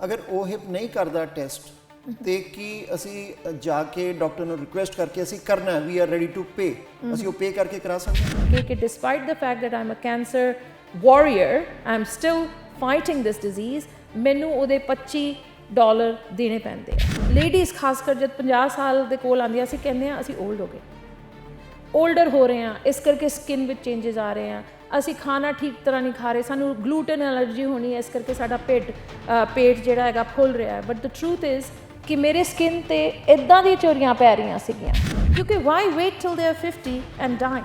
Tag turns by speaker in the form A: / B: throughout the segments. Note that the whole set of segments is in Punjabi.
A: ਅਗਰ ਉਹ ਹਿਪ ਨਹੀਂ ਕਰਦਾ ਟੈਸਟ ਤੇ ਕੀ ਅਸੀਂ ਜਾ ਕੇ ਡਾਕਟਰ ਨੂੰ ਰਿਕੁਐਸਟ ਕਰਕੇ ਅਸੀਂ ਕਰਨਾ ਹੈ, we are ready to pay, ਅਸੀਂ ਉਹ ਪੇ ਕਰਕੇ ਕਰਾ ਸਕਦੇ ਹਾਂ?
B: कि despite the fact that I'm a cancer warrior, I'm still fighting this disease, ਮੈਨੂੰ ਉਹਦੇ $25 ਦੇਣੇ ਪੈਂਦੇ ਆ। ਲੇਡੀਜ਼ ਖਾਸ ਕਰ ਜਦ 50 ਸਾਲ ਦੇ ਕੋਲ ਆਉਂਦੀਆਂ ਅਸੀਂ ਕਹਿੰਦੇ ਆ ਅਸੀਂ 올ਡ ਹੋ ਗਏ, 올ਡਰ ਹੋ ਰਹੇ ਹਾਂ, ਇਸ ਕਰਕੇ ਸਕਿਨ ਵਿੱਚ ਚੇਂਜਸ ਆ ਰਹੇ ਆ, ਅਸੀਂ ਖਾਣਾ ਠੀਕ ਤਰ੍ਹਾਂ ਨਹੀਂ ਖਾ ਰਹੇ, ਸਾਨੂੰ ਗਲੂਟਨ ਐਲਰਜੀ ਹੋਣੀ ਹੈ, ਇਸ ਕਰਕੇ ਸਾਡਾ ਪੇਟ ਜਿਹੜਾ ਹੈਗਾ ਫੁੱਲ ਰਿਹਾ ਹੈ। ਬਟ ਦ ਟਰੂਥ ਇਜ਼ ਕਿ ਮੇਰੇ ਸਕਿਨ ਤੇ ਇਦਾਂ ਦੀਆਂ ਚੋਰੀਆਂ ਪੈ ਰਹੀਆਂ ਸੀਗੀਆਂ ਕਿਉਂਕਿ why wait till they are 50 and dying,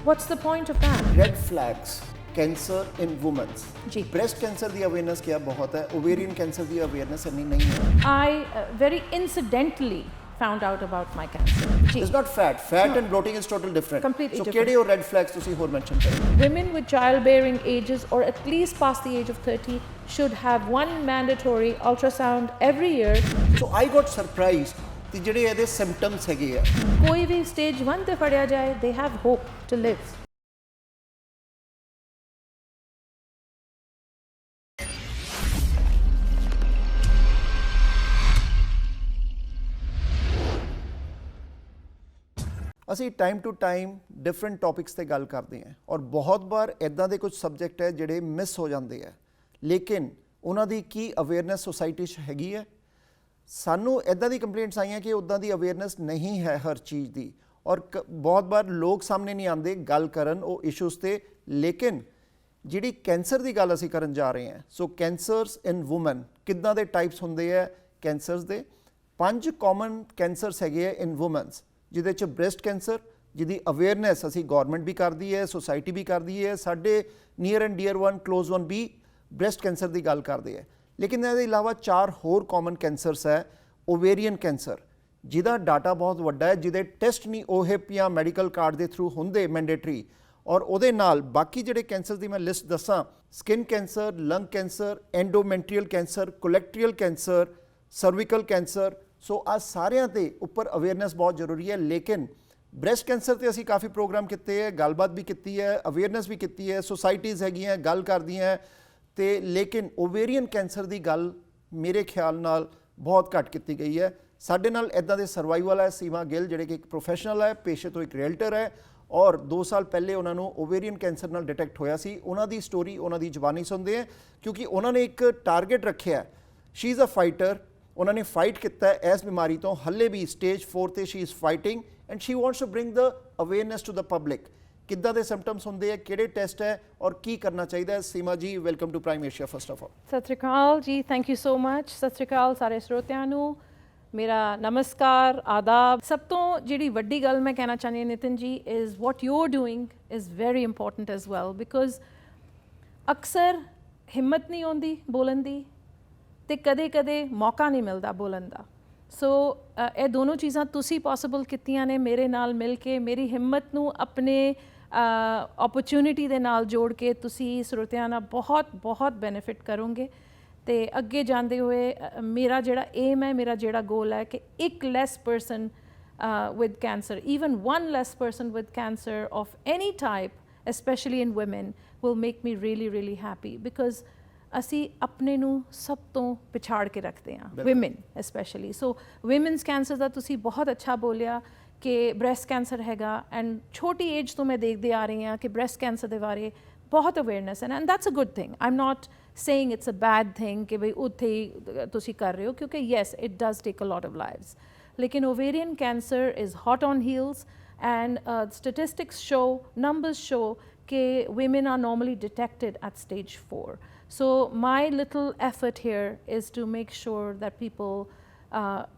B: what's the point of that?
A: Red flags cancer in womens
B: जी,
A: ब्रेस्ट कैंसर की अवेयरनेस क्या बहुत है, ओवेरियन कैंसर की अवेयरनेस इतनी नहीं है।
B: I very incidentally found out about my cancer. Ji,
A: It's not fat and bloating is total different.
B: Completely
A: so
B: different.
A: ਕਿਹੜੇ ਉਹ red flags ਤੁਸੀਂ ਹੋਰ mention ਕਰੋ?
B: women with childbearing ages or at least past the age of 30 should have one mandatory ultrasound every year.
A: So I got surprised ਕਿ ਜਿਹੜੇ ਇਹਦੇ symptoms ਹੈਗੇ ਆ,
B: ਕੋਈ ਵੀ stage 1 ਤੇ ਫੜਿਆ ਜਾਏ, they have hope to live.
A: ਅਸੀਂ time to time different topics ਤੇ ਗੱਲ ਕਰਦੇ ਹਾਂ ਔਰ ਬਹੁਤ ਵਾਰ ਇਦਾਂ ਦੇ ਕੁਝ ਸਬਜੈਕਟ ਹੈ ਜਿਹੜੇ ਮਿਸ ਹੋ ਜਾਂਦੇ ਆ, ਲੇਕਿਨ ਉਹਨਾਂ ਦੀ ਕੀ ਅਵੇਅਰਨੈਸ ਸੋਸਾਇਟੀ 'ਚ ਹੈਗੀ ਹੈ? ਸਾਨੂੰ ਇਦਾਂ ਦੀ ਕੰਪਲੇਂਟਸ ਆਈਆਂ ਕਿ ਉੱਦਾਂ ਦੀ ਅਵੇਅਰਨੈਸ ਨਹੀਂ ਹੈ ਹਰ ਚੀਜ਼ ਦੀ, ਔਰ ਬਹੁਤ ਵਾਰ ਲੋਕ ਸਾਹਮਣੇ ਨਹੀਂ ਆਉਂਦੇ ਗੱਲ ਕਰਨ ਉਹ ਇਸ਼ੂਜ਼ 'ਤੇ। ਲੇਕਿਨ ਜਿਹੜੀ ਕੈਂਸਰ ਦੀ ਗੱਲ ਅਸੀਂ ਕਰਨ ਜਾ ਰਹੇ ਹਾਂ, ਸੋ ਕੈਂਸਰਸ ਇਨ ਵੂਮਨ ਕਿੱਦਾਂ ਦੇ ਟਾਈਪਸ ਹੁੰਦੇ ਆ ਕੈਂਸਰਸ ਦੇ? 5 ਕਾਮਨ ਕੈਂਸਰਸ ਹੈਗੇ ਆ ਇਨ ਵੂਮਨਸ, ਜਿਹਦੇ 'ਚ ਬ੍ਰੈਸਟ ਕੈਂਸਰ, ਜਿਹਦੀ ਅਵੇਅਰਨੈਸ ਅਸੀਂ ਗੌਰਮੈਂਟ ਵੀ ਕਰਦੀ ਹੈ, ਸੋਸਾਇਟੀ ਵੀ ਕਰਦੀ ਹੈ, ਸਾਡੇ near and dear one close one ਵੀ ਬ੍ਰੈਸਟ ਕੈਂਸਰ ਦੀ ਗੱਲ ਕਰਦੇ ਹੈ। ਲੇਕਿਨ ਇਹਦੇ ਇਲਾਵਾ 4 ਹੋਰ ਕਾਮਨ ਕੈਂਸਰਸ ਹੈ। ਓਵੇਰੀਅਨ ਕੈਂਸਰ, ਜਿਹਦਾ ਡਾਟਾ ਬਹੁਤ ਵੱਡਾ ਹੈ, ਜਿਹਦੇ ਟੈਸਟ ਨਹੀਂ OHIP ਜਾਂ ਮੈਡੀਕਲ ਕਾਰਡ ਦੇ ਥਰੂ ਹੁੰਦੇ ਮੈਂਡੇਟਰੀ, ਔਰ ਉਹਦੇ ਨਾਲ ਬਾਕੀ ਜਿਹੜੇ ਕੈਂਸਰ ਦੀ ਮੈਂ ਲਿਸਟ ਦੱਸਾਂ, skin cancer, lung cancer, endometrial cancer, colorectal cancer, cervical cancer, so ਆ ਸਾਰਿਆਂ ਦੇ ਉੱਪਰ ਅਵੇਅਰਨੈਸ ਬਹੁਤ ਜ਼ਰੂਰੀ ਹੈ। ਲੇਕਿਨ ਬ੍ਰੈਸਟ ਕੈਂਸਰ 'ਤੇ ਅਸੀਂ ਕਾਫੀ ਪ੍ਰੋਗਰਾਮ ਕੀਤੇ ਹੈ, ਗੱਲਬਾਤ ਵੀ ਕੀਤੀ ਹੈ, ਅਵੇਅਰਨੈਸ ਵੀ ਕੀਤੀ ਹੈ, ਸੋਸਾਇਟੀਜ਼ ਹੈਗੀਆਂ ਗੱਲ ਕਰਦੀਆਂ ਤੇ, ਲੇਕਿਨ ਓਵੇਰੀਅਨ ਕੈਂਸਰ ਦੀ ਗੱਲ ਮੇਰੇ ਖਿਆਲ ਨਾਲ ਬਹੁਤ ਘੱਟ ਕੀਤੀ ਗਈ ਹੈ। ਸਾਡੇ ਨਾਲ ਇੱਦਾਂ ਦੇ ਸਰਵਾਈਵਲ ਹੈ ਸੀਮਾ ਗਿੱਲ, ਜਿਹੜੇ ਕਿ ਇੱਕ ਪ੍ਰੋਫੈਸ਼ਨਲ ਹੈ, ਪੇਸ਼ੇ ਤੋਂ ਇੱਕ ਰੀਅਲਟਰ ਹੈ, ਔਰ 2 ਸਾਲ ਪਹਿਲੇ ਉਹਨਾਂ ਨੂੰ ਓਵੇਰੀਅਨ ਕੈਂਸਰ ਨਾਲ ਡਿਟੈਕਟ ਹੋਇਆ ਸੀ। ਉਹਨਾਂ ਦੀ ਸਟੋਰੀ, ਉਹਨਾਂ ਦੀ ਜ਼ੁਬਾਨੀ ਸੁਣਦੇ ਹਾਂ, ਕਿਉਂਕਿ ਉਹਨਾਂ ਨੇ ਇੱਕ ਟਾਰਗੇਟ ਰੱਖਿਆ। ਸ਼ੀ ਇਜ਼ ਅ ਫਾਈਟਰ, ਉਹਨਾਂ ਨੇ ਫਾਈਟ ਕੀਤਾ ਇਸ ਬਿਮਾਰੀ ਤੋਂ, ਹੱਲੇ ਵੀ ਸਟੇਜ 4 ਤੇ she is fighting and she wants to bring the awareness to the public. ਕਿੱਦਾਂ ਦੇ ਸਿੰਪਟਮਸ ਹੁੰਦੇ ਆ, ਕਿਹੜੇ ਟੈਸਟ ਹੈ ਔਰ ਕੀ ਕਰਨਾ ਚਾਹੀਦਾ ਹੈ? Seema ji, welcome to prime Asia. First of all
B: ਸਤਿ ਸ਼੍ਰੀ ਅਕਾਲ ਜੀ, ਥੈਂਕ ਯੂ ਸੋ ਮਚ। ਸਤਿ ਸ਼੍ਰੀ ਅਕਾਲ ਸਾਰੇ ਸਰੋਤਿਆਂ ਨੂੰ, ਮੇਰਾ ਨਮਸਕਾਰ, ਆਦਾਬ। ਸਭ ਤੋਂ ਜਿਹੜੀ ਵੱਡੀ ਗੱਲ ਮੈਂ ਕਹਿਣਾ ਚਾਹੁੰਦੀ ਹਾਂ ਨਿਤਿਨ ਜੀ, is what you are doing is very important as well, because ਅਕਸਰ ਹਿੰਮਤ ਨਹੀਂ ਆਉਂਦੀ ਬੋਲਣ ਦੀ ਤੇ ਕਦੇ ਮੌਕਾ ਨਹੀਂ ਮਿਲਦਾ ਬੋਲਣ ਦਾ। ਸੋ ਇਹ ਦੋਨੋਂ ਚੀਜ਼ਾਂ ਤੁਸੀਂ ਪੋਸੀਬਲ ਕੀਤੀਆਂ ਨੇ ਮੇਰੇ ਨਾਲ ਮਿਲ ਕੇ। ਮੇਰੀ ਹਿੰਮਤ ਨੂੰ ਆਪਣੇ ਓਪਰਚੁਨਿਟੀ ਦੇ ਨਾਲ ਜੋੜ ਕੇ ਤੁਸੀਂ ਸਰੋਤਿਆਂ ਨਾਲ ਬਹੁਤ ਬੈਨੀਫਿਟ ਕਰੋਗੇ। ਤੇ ਅੱਗੇ ਜਾਂਦੇ ਹੋਏ ਮੇਰਾ ਜਿਹੜਾ ਏਮ ਹੈ, ਮੇਰਾ ਜਿਹੜਾ ਗੋਲ ਹੈ ਕਿ ਇੱਕ less person with cancer, even one less person with cancer of any type, especially in women, will make me really happy, because ਅਸੀਂ ਆਪਣੇ ਨੂੰ ਸਭ ਤੋਂ ਪਿਛਾੜ ਕੇ ਰੱਖਦੇ ਹਾਂ, women especially. ਸੋ women's cancer ਦਾ ਤੁਸੀਂ ਬਹੁਤ ਅੱਛਾ ਬੋਲਿਆ ਕਿ ਬ੍ਰੈਸਟ ਕੈਂਸਰ ਹੈਗਾ, ਐਂਡ ਛੋਟੀ ਏਜ ਤੋਂ ਮੈਂ ਦੇਖਦੇ ਆ ਰਹੀ ਹਾਂ ਕਿ ਬ੍ਰੈਸਟ ਕੈਂਸਰ ਦੇ ਬਾਰੇ ਬਹੁਤ ਅਵੇਅਰਨੈਸ ਹੈ, and that's a good thing. I am not saying it's a bad thing ਕਿ ਬਈ ਉੱਥੇ ਹੀ ਤੁਸੀਂ ਕਰ ਰਹੇ ਹੋ, ਕਿਉਂਕਿ yes it does take a lot of lives, ਲੇਕਿਨ ovarian cancer is hot on heels, and statistics show, numbers show ਕਿ women are normally detected at stage 4. So my little effort here is to make sure that people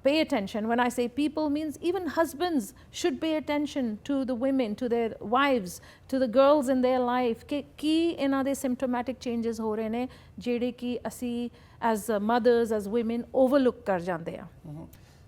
B: pay attention. When I say people, means even husbands should pay attention to the women, to their wives, to the girls in their life, कि की इन्हां दे symptomatic changes हो रहे ने जेड़े कि असी as mothers, as women overlook कर जांदे आ।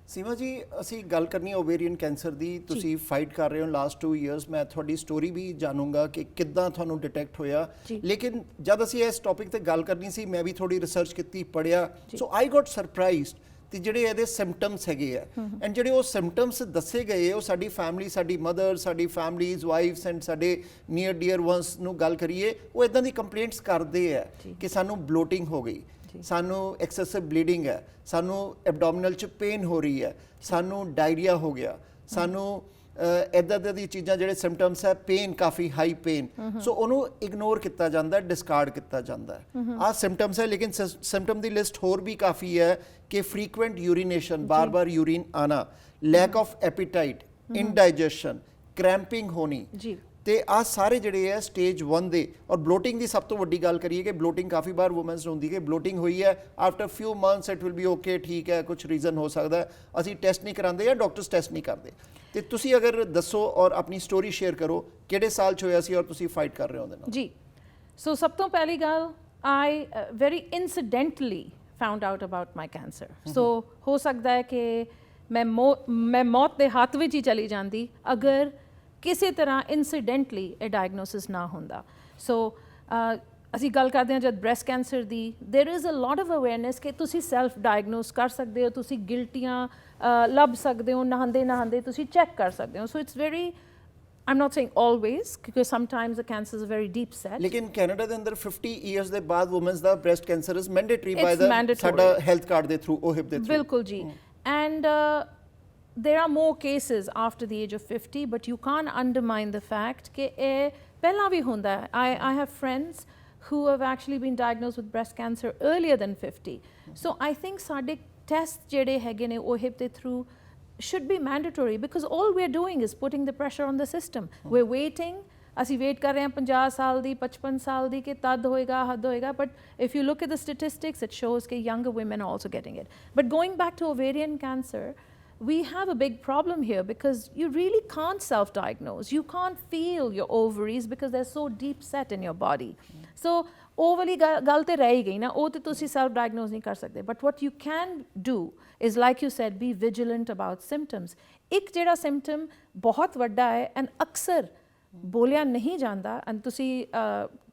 A: ਸੀਮਾ ਜੀ, ਅਸੀਂ ਗੱਲ ਕਰਨੀ ਹੈ ਓਵੇਰੀਅਨ ਕੈਂਸਰ ਦੀ। ਤੁਸੀਂ ਫਾਈਟ ਕਰ ਰਹੇ ਹੋ ਲਾਸਟ 2 ਇਅਰਸ, ਮੈਂ ਤੁਹਾਡੀ ਸਟੋਰੀ ਵੀ ਜਾਣੂੰਗਾ ਕਿ ਕਿੱਦਾਂ ਤੁਹਾਨੂੰ ਡਿਟੈਕਟ ਹੋਇਆ। ਲੇਕਿਨ ਜਦ ਅਸੀਂ ਇਸ ਟੌਪਿਕ ਤੇ ਗੱਲ ਕਰਨੀ ਸੀ, ਮੈਂ ਵੀ ਥੋੜੀ ਰਿਸਰਚ ਕੀਤੀ, ਪੜ੍ਹਿਆ, ਸੋ ਆਈ ਗੋਟ ਸਰਪ੍ਰਾਈਜ਼ਡ ਕਿ ਜਿਹੜੇ ਇਹਦੇ ਸਿੰਪਟਮਸ ਹੈਗੇ ਆ, ਐਂਡ ਜਿਹੜੇ ਉਹ ਸਿੰਪਟਮਸ ਦੱਸੇ ਗਏ ਉਹ ਸਾਡੀ ਫੈਮਿਲੀ, ਸਾਡੀ ਮਦਰ, ਸਾਡੀ ਫੈਮਲੀਜ਼, ਵਾਈਫਸ ਐਂਡ ਸਾਡੇ ਨੀਅਰ ਡੀਅਰ ਵਨਸ ਨੂੰ ਗੱਲ ਕਰੀਏ, ਉਹ ਇਦਾਂ ਦੀ ਕੰਪਲੇਂਟਸ ਕਰਦੇ ਆ ਕਿ ਸਾਨੂੰ ਬਲੋਟਿੰਗ ਹੋ ਗਈ। ਸਾਨੂੰ ਐਕਸੈਸਿਵ ਬਲੀਡਿੰਗ ਹੈ, ਸਾਨੂੰ ਐਬਡੋਮੀਨਲ 'ਚ ਪੇਨ ਹੋ ਰਹੀ ਹੈ, ਸਾਨੂੰ ਡਾਇਰੀਆ ਹੋ ਗਿਆ, ਸਾਨੂੰ ਇੱਦਾਂ ਦੀ ਚੀਜ਼ਾਂ ਜਿਹੜੇ ਸਿੰਪਟਮਸ ਹੈ, ਪੇਨ ਕਾਫੀ ਹਾਈ ਪੇਨ, ਸੋ ਉਹਨੂੰ ਇਗਨੋਰ ਕੀਤਾ ਜਾਂਦਾ, ਡਿਸਕਾਰਡ ਕੀਤਾ ਜਾਂਦਾ ਹੈ। ਆਹ ਸਿੰਪਟਮਸ ਹੈ, ਲੇਕਿਨ ਸਿੰਪਟਮ ਦੀ ਲਿਸਟ ਹੋਰ ਵੀ ਕਾਫੀ ਹੈ ਕਿ ਫ੍ਰੀਕੁਐਂਟ ਯੂਰੀਨੇਸ਼ਨ, ਬਾਰ-ਬਾਰ ਯੂਰੀਨ ਆਣਾ, ਲੈਕ ਆਫ ਐਪੀਟਾਈਟ, ਇੰਡਾਈਜੈਸ਼ਨ, ਕ੍ਰੈਂਪਿੰਗ ਹੋਣੀ
B: ਜੀ।
A: ਤੇ ਆ ਸਾਰੇ ਜਿਹੜੇ ਹੈ ਸਟੇਜ 1 ਦੇ। ਔਰ ਬਲੋਟਿੰਗ ਦੀ ਸਭ ਤੋਂ ਵੱਡੀ ਗੱਲ ਕਰੀਏ ਕਿ ਬਲੋਟਿੰਗ ਕਾਫੀ ਵਾਰ ਵੂਮਨਸ ਨੂੰ ਹੁੰਦੀ ਕਿ ਬਲੋਟਿੰਗ ਹੋਈ ਹੈ, after ਫਿਊ months it will be okay, ਠੀਕ ਹੈ, ਕੁਝ ਰੀਜ਼ਨ ਹੋ ਸਕਦਾ ਹੈ, ਅਸੀਂ ਟੈਸਟ ਨਹੀਂ ਕਰਾਉਂਦੇ ਜਾਂ ਡਾਕਟਰਸ ਟੈਸਟ ਨਹੀਂ ਕਰਦੇ। ਤੇ ਤੁਸੀਂ ਅਗਰ ਦੱਸੋ ਔਰ ਆਪਣੀ ਸਟੋਰੀ ਸ਼ੇਅਰ ਕਰੋ, ਕਿਹੜੇ ਸਾਲ 'ਚ ਹੋਇਆ ਸੀ ਔਰ ਤੁਸੀਂ ਫਾਈਟ ਕਰ ਰਹੇ ਹੋ ਉਹਦੇ ਨਾਲ?
B: ਜੀ, ਸੋ ਸਭ ਤੋਂ ਪਹਿਲੀ ਗੱਲ, I very incidentally found out about my cancer. So ਹੋ ਸਕਦਾ ਹੈ ਕਿ ਮੈਂ ਮੌਤ ਦੇ ਹੱਥ ਵਿੱਚ ਹੀ ਚਲੀ ਜਾਂਦੀ ਅਗਰ ਕਿਸੇ ਤਰ੍ਹਾਂ ਇਨਸੀਡੈਂਟਲੀ ਇਹ ਡਾਇਗਨੋਸਿਸ ਨਾ ਹੁੰਦਾ। ਸੋ ਅਸੀਂ ਗੱਲ ਕਰਦੇ ਹਾਂ ਜਦ ਬ੍ਰੈਸਟ ਕੈਂਸਰ ਦੀ, there is a lot of awareness ਕਿ ਤੁਸੀਂ ਸੈਲਫ ਡਾਇਗਨੋਸ ਕਰ ਸਕਦੇ ਹੋ, ਤੁਸੀਂ ਗਿਲਟੀਆਂ ਲੱਭ ਸਕਦੇ ਹੋ, ਨਹਾਉਂਦੇ ਤੁਸੀਂ ਚੈੱਕ ਕਰ ਸਕਦੇ ਹੋ। So it's very, I'm not saying always, because sometimes the cancer is very deep set.
A: ਲੇਕਿਨ ਕੈਨੇਡਾ ਦੇ ਅੰਦਰ 50 ਇਅਰਸ ਦੇ ਬਾਅਦ ਵੂਮਨਸ ਦਾ breast cancer is mandatory by
B: It's
A: ਦਾ
B: mandatory.
A: ਸਾਡਾ ਹੈਲਥ ਕਾਰਡ ਦੇ ਥਰੂ, OHIP ਦੇ ਥਰੂ।
B: ਬਿਲਕੁਲ ਜੀ। And there are more cases after the age of 50, but you can't undermine the fact ਕਿ ਇਹ ਪਹਿਲਾਂ ਵੀ ਹੁੰਦਾ ਹੈ। I have friends who have actually been diagnosed with breast cancer earlier than 50. So I think ਸਾਡੇ ਟੈਸਟ ਜਿਹੜੇ ਹੈਗੇ ਨੇ OHIP ਦੇ through should be mandatory, because all we're doing is putting the pressure on the system. We're waiting, ਅਸੀਂ ਵੇਟ ਕਰ ਰਹੇ ਹਾਂ 50 ਸਾਲ ਦੀ, 55 ਸਾਲ ਦੀ ਕਿ ਤਦ ਹੋਏਗਾ, ਹੱਦ ਹੋਏਗਾ, but if you look at the statistics it shows ਕਿ younger women are also getting it. But going back to ovarian cancer, we have a big problem here because you really can't self-diagnose. You can't feel your ovaries because they're so deep set in your body. So ਉਹ ਵਾਲੀ ਗੱਲ ਤੇ ਰਹਿ ਹੀ ਗਈ ਨਾ, ਉਹ ਤੇ ਤੁਸੀਂ ਸੈਲਫ ਡਾਇਗਨੋਸ ਨਹੀਂ ਕਰ ਸਕਦੇ। But what you can do is like you said, B vigilant about symptoms. ਇੱਕ ਜਿਹੜਾ ਸਿੰਪਟਮ ਬਹੁਤ ਵੱਡਾ ਹੈ ਐਂਡ ਅਕਸਰ ਬੋਲਿਆ ਨਹੀਂ ਜਾਂਦਾ, ਐਂਡ ਤੁਸੀਂ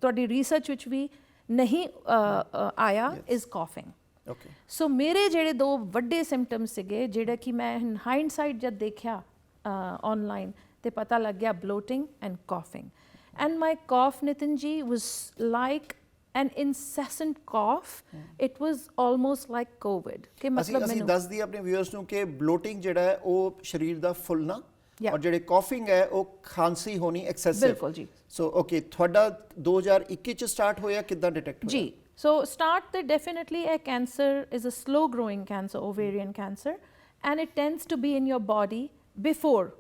B: ਤੁਹਾਡੀ ਰਿਸਰਚ ਵਿੱਚ ਵੀ ਨਹੀਂ ਆਇਆ, ਇਜ਼ ਕਾਫਿੰਗ।
A: ਓਕੇ।
B: ਸੋ ਮੇਰੇ ਜਿਹੜੇ ਦੋ ਵੱਡੇ ਸਿੰਪਟਮਸ ਸੀਗੇ, ਜਿਹੜੇ ਕਿ ਮੈਂ ਹਾਈਂਡਸਾਈਟ ਜਦ ਦੇਖਿਆ ਆਨਲਾਈਨ ਤੇ ਪਤਾ ਲੱਗ ਗਿਆ, bloating and coughing. And my cough, Nitin ji, was like an incessant cough. It was almost like COVID. ਕਿ ਮਤਲਬ
A: ਅਸੀਂ ਦੱਸ ਦਈਏ ਆਪਣੇ ਵਿਊਅਰਸ ਨੂੰ ਕਿ ਬਲੋਟਿੰਗ ਜਿਹੜਾ ਹੈ ਉਹ ਸਰੀਰ ਦਾ ਫੁੱਲਣਾ, ਔਰ ਜਿਹੜੇ ਕਾਫਿੰਗ ਹੈ ਉਹ ਖਾਂਸੀ ਹੋਣੀ ਐਕਸੈਸਿਵ।
B: ਬਿਲਕੁਲ ਜੀ।
A: ਸੋ ਓਕੇ, ਤੁਹਾਡਾ 2021 ਚ ਸਟਾਰਟ ਹੋਇਆ, ਕਿੱਦਾਂ ਡਿਟੈਕਟ ਹੋਇਆ?
B: ਜੀ, ਸੋ ਸਟਾਰਟ ਤੇ ਡੈਫੀਨਿਟਲੀ ਇਹ cancer is a slow growing cancer, ovarian cancer, and it tends to be in your body before.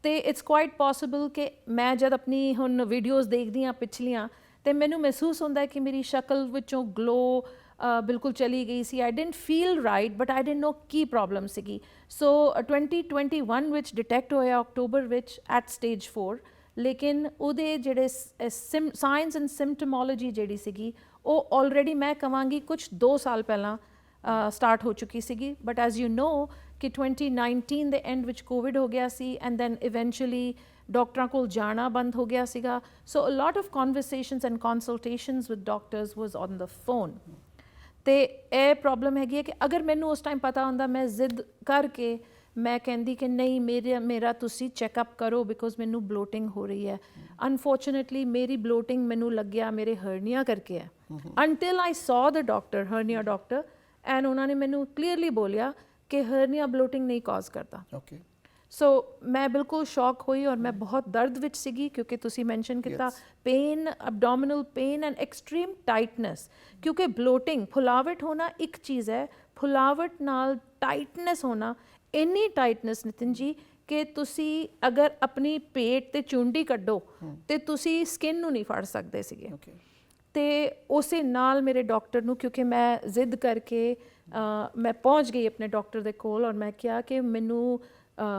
B: ਤੇ ਇਟਸ ਕੁਆਇਟ ਪੋਸੀਬਲ ਕਿ ਮੈਂ ਜਦ ਆਪਣੀ ਹੁਣ ਵੀਡੀਓਜ਼ ਦੇਖਦੀ ਹਾਂ ਪਿਛਲੀਆਂ, ਤੇ ਮੈਨੂੰ ਮਹਿਸੂਸ ਹੁੰਦਾ ਕਿ ਮੇਰੀ ਸ਼ਕਲ ਵਿੱਚੋਂ ਗਲੋ ਬਿਲਕੁਲ ਚਲੀ ਗਈ ਸੀ। I didn't feel right, but I didn't know ਕੀ ਪ੍ਰੋਬਲਮ ਸੀਗੀ। ਸੋ 2021 ਵਿੱਚ ਡਿਟੈਕਟ ਹੋਇਆ ਅਕਤੂਬਰ ਵਿੱਚ ਐਟ ਸਟੇਜ 4, ਲੇਕਿਨ ਉਹਦੇ ਜਿਹੜੇ ਸਾਇੰਸ ਐਂਡ ਸਿੰਪਟਮੋਲੋਜੀ ਜਿਹੜੀ ਸੀਗੀ ਉਹ ਆਲਰੇਡੀ ਮੈਂ ਕਹਾਂਗੀ ਕੁਝ 2 ਸਾਲ ਪਹਿਲਾਂ ਸਟਾਰਟ ਹੋ ਚੁੱਕੀ ਸੀਗੀ। ਬਟ ਐਜ਼ ਯੂ ਨੋ ਕਿ 2019 ਦੇ ਐਂਡ ਵਿੱਚ ਕੋਵਿਡ ਹੋ ਗਿਆ ਸੀ, ਐਂਡ ਦੈਨ ਇਵੈਂਚੁਅਲੀ ਡਾਕਟਰਾਂ ਕੋਲ ਜਾਣਾ ਬੰਦ ਹੋ ਗਿਆ ਸੀਗਾ। So a lot of conversations and consultations with doctors was on the phone. ਤੇ ਇਹ ਪ੍ਰੋਬਲਮ ਹੈਗੀ ਹੈ ਕਿ ਅਗਰ ਮੈਨੂੰ ਉਸ ਟਾਈਮ ਪਤਾ ਹੁੰਦਾ, ਮੈਂ ਜ਼ਿੱਦ ਕਰਕੇ ਮੈਂ ਕਹਿੰਦੀ ਕਿ ਨਹੀਂ, ਮੇਰਾ ਤੁਸੀਂ ਚੈੱਕਅਪ ਕਰੋ ਬਿਕੋਜ਼ ਮੈਨੂੰ ਬਲੋਟਿੰਗ ਹੋ ਰਹੀ ਹੈ। ਅਨਫੋਰਚੂਨੇਟਲੀ ਮੇਰੀ ਬਲੋਟਿੰਗ ਮੈਨੂੰ ਲੱਗਿਆ ਮੇਰੇ ਹਰਨੀਆ ਕਰਕੇ ਹੈ, ਅੰਟਿਲ ਆਈ ਸੌ ਦ ਡਾਕਟਰ, ਹਰਨੀਆ ਡਾਕਟਰ, ਐਂਡ ਉਹਨਾਂ ਨੇ ਮੈਨੂੰ ਕਲੀਅਰਲੀ ਬੋਲਿਆ ਕਿ ਹਰਨੀਆ ਬਲੋਟਿੰਗ ਨਹੀਂ ਕਾਜ਼ ਕਰਦਾ।
A: ਓਕੇ।
B: ਸੋ ਮੈਂ ਬਿਲਕੁਲ ਸ਼ੌਕ ਹੋਈ ਔਰ ਮੈਂ ਬਹੁਤ ਦਰਦ ਵਿੱਚ ਸੀਗੀ, ਕਿਉਂਕਿ ਤੁਸੀਂ ਮੈਂਸ਼ਨ ਕੀਤਾ pain, ਅਬਡੋਮੀਨਲ pain and extreme tightness. ਕਿਉਂਕਿ ਬਲੋਟਿੰਗ, ਫੁਲਾਵਟ ਹੋਣਾ ਇੱਕ ਚੀਜ਼ ਹੈ, ਫੁਲਾਵਟ ਨਾਲ ਟਾਈਟਨੈਸ ਹੋਣਾ, ਇੰਨੀ ਟਾਈਟਨੈਸ ਨਿਤਿਨ ਜੀ ਕਿ ਤੁਸੀਂ ਅਗਰ ਆਪਣੀ ਪੇਟ ਤੇ ਚੁੰਡੀ ਕੱਢੋ ਤੇ ਤੁਸੀਂ ਸਕਿਨ ਨੂੰ ਨਹੀਂ ਫੜ ਸਕਦੇ ਸੀਗੇ। ਤੇ ਉਸੇ ਨਾਲ ਮੇਰੇ ਡਾਕਟਰ ਨੂੰ, ਕਿਉਂਕਿ ਮੈਂ ਜ਼ਿੱਦ ਕਰਕੇ ਮੈਂ ਪਹੁੰਚ ਗਈ ਆਪਣੇ ਡਾਕਟਰ ਦੇ ਕੋਲ, ਔਰ ਮੈਂ ਕਿਹਾ ਕਿ ਮੈਨੂੰ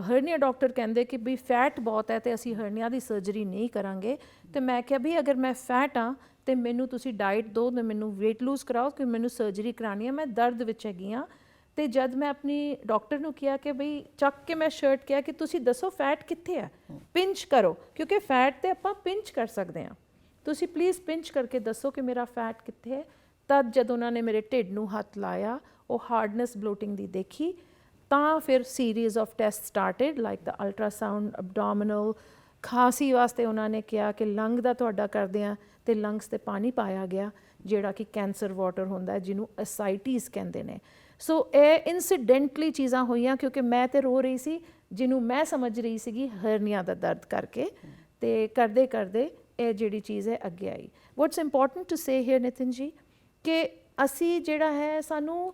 B: ਹਰਨੀਆ ਡਾਕਟਰ ਕਹਿੰਦੇ ਕਿ ਵੀ ਫੈਟ ਬਹੁਤ ਹੈ ਤੇ ਅਸੀਂ ਹਰਨੀਆ ਦੀ ਸਰਜਰੀ ਨਹੀਂ ਕਰਾਂਗੇ। ਤੇ ਮੈਂ ਕਿਹਾ ਵੀ ਅਗਰ ਮੈਂ ਫੈਟ ਹਾਂ ਤੇ ਮੈਨੂੰ ਤੁਸੀਂ ਡਾਈਟ ਦਿਓ ਤੇ ਮੈਨੂੰ ਵੇਟ ਲੂਜ਼ ਕਰਾਓ, ਕਿ ਮੈਨੂੰ ਸਰਜਰੀ ਕਰਾਉਣੀ ਹੈ, ਮੈਂ ਦਰਦ ਵਿੱਚ ਹੈਗੀ ਹਾਂ। ਤੇ ਜਦ ਮੈਂ ਆਪਣੀ ਡਾਕਟਰ ਨੂੰ ਕਿਹਾ ਕਿ ਬਈ ਚੱਕ ਕੇ ਮੈਂ ਸ਼ਰਟ ਕਿਹਾ ਕਿ ਤੁਸੀਂ ਦੱਸੋ ਫੈਟ ਕਿੱਥੇ ਹੈ, ਪਿੰਚ ਕਰੋ, ਕਿਉਂਕਿ ਫੈਟ ਤੇ ਆਪਾਂ ਪਿੰਚ ਕਰ ਸਕਦੇ ਹਾਂ, ਤੁਸੀਂ ਪਲੀਜ਼ ਪਿੰਚ ਕਰਕੇ ਦੱਸੋ ਕਿ ਮੇਰਾ ਫੈਟ ਕਿੱਥੇ ਹੈ। ਤਦ ਜਦ ਉਹਨਾਂ ਨੇ ਮੇਰੇ ਢਿੱਡ ਨੂੰ ਹੱਥ ਲਾਇਆ, ਉਹ ਹਾਰਡਨੈਸ ਬਲੋਟਿੰਗ ਦੀ ਦੇਖੀ, ਤਾਂ ਫਿਰ series of test started like the ultrasound, abdominal. ਖਾਂਸੀ ਵਾਸਤੇ ਉਹਨਾਂ ਨੇ ਕਿਹਾ ਕਿ ਲੰਗ ਦਾ ਤੁਹਾਡਾ ਕਰਦੇ ਹਾਂ, ਤੇ ਲੰਗਸ ਤੇ ਪਾਣੀ ਪਾਇਆ ਗਿਆ ਜਿਹੜਾ ਕਿ ਕੈਂਸਰ ਵਾਟਰ ਹੁੰਦਾ ਹੈ, ਜਿਹਨੂੰ ਅਸਾਈਟੀਜ਼ ਕਹਿੰਦੇ ਨੇ। ਸੋ ਇਹ ਇਨਸੀਡੈਂਟਲੀ ਚੀਜ਼ਾਂ ਹੋਈਆਂ ਕਿਉਂਕਿ ਮੈਂ ਤੇ ਰੋ ਰਹੀ ਸੀ, ਜਿਹਨੂੰ ਮੈਂ ਸਮਝ ਰਹੀ ਸੀਗੀ ਹਰਨੀਆ ਦਾ ਦਰਦ ਕਰਕੇ, ਤੇ ਕਰਦੇ ਕਰਦੇ ਇਹ ਜਿਹੜੀ ਚੀਜ਼ ਹੈ ਅੱਗੇ ਆਈ। What's important to say here Nitin ji ਕਿ ਅਸੀਂ ਜਿਹੜਾ ਹੈ ਸਾਨੂੰ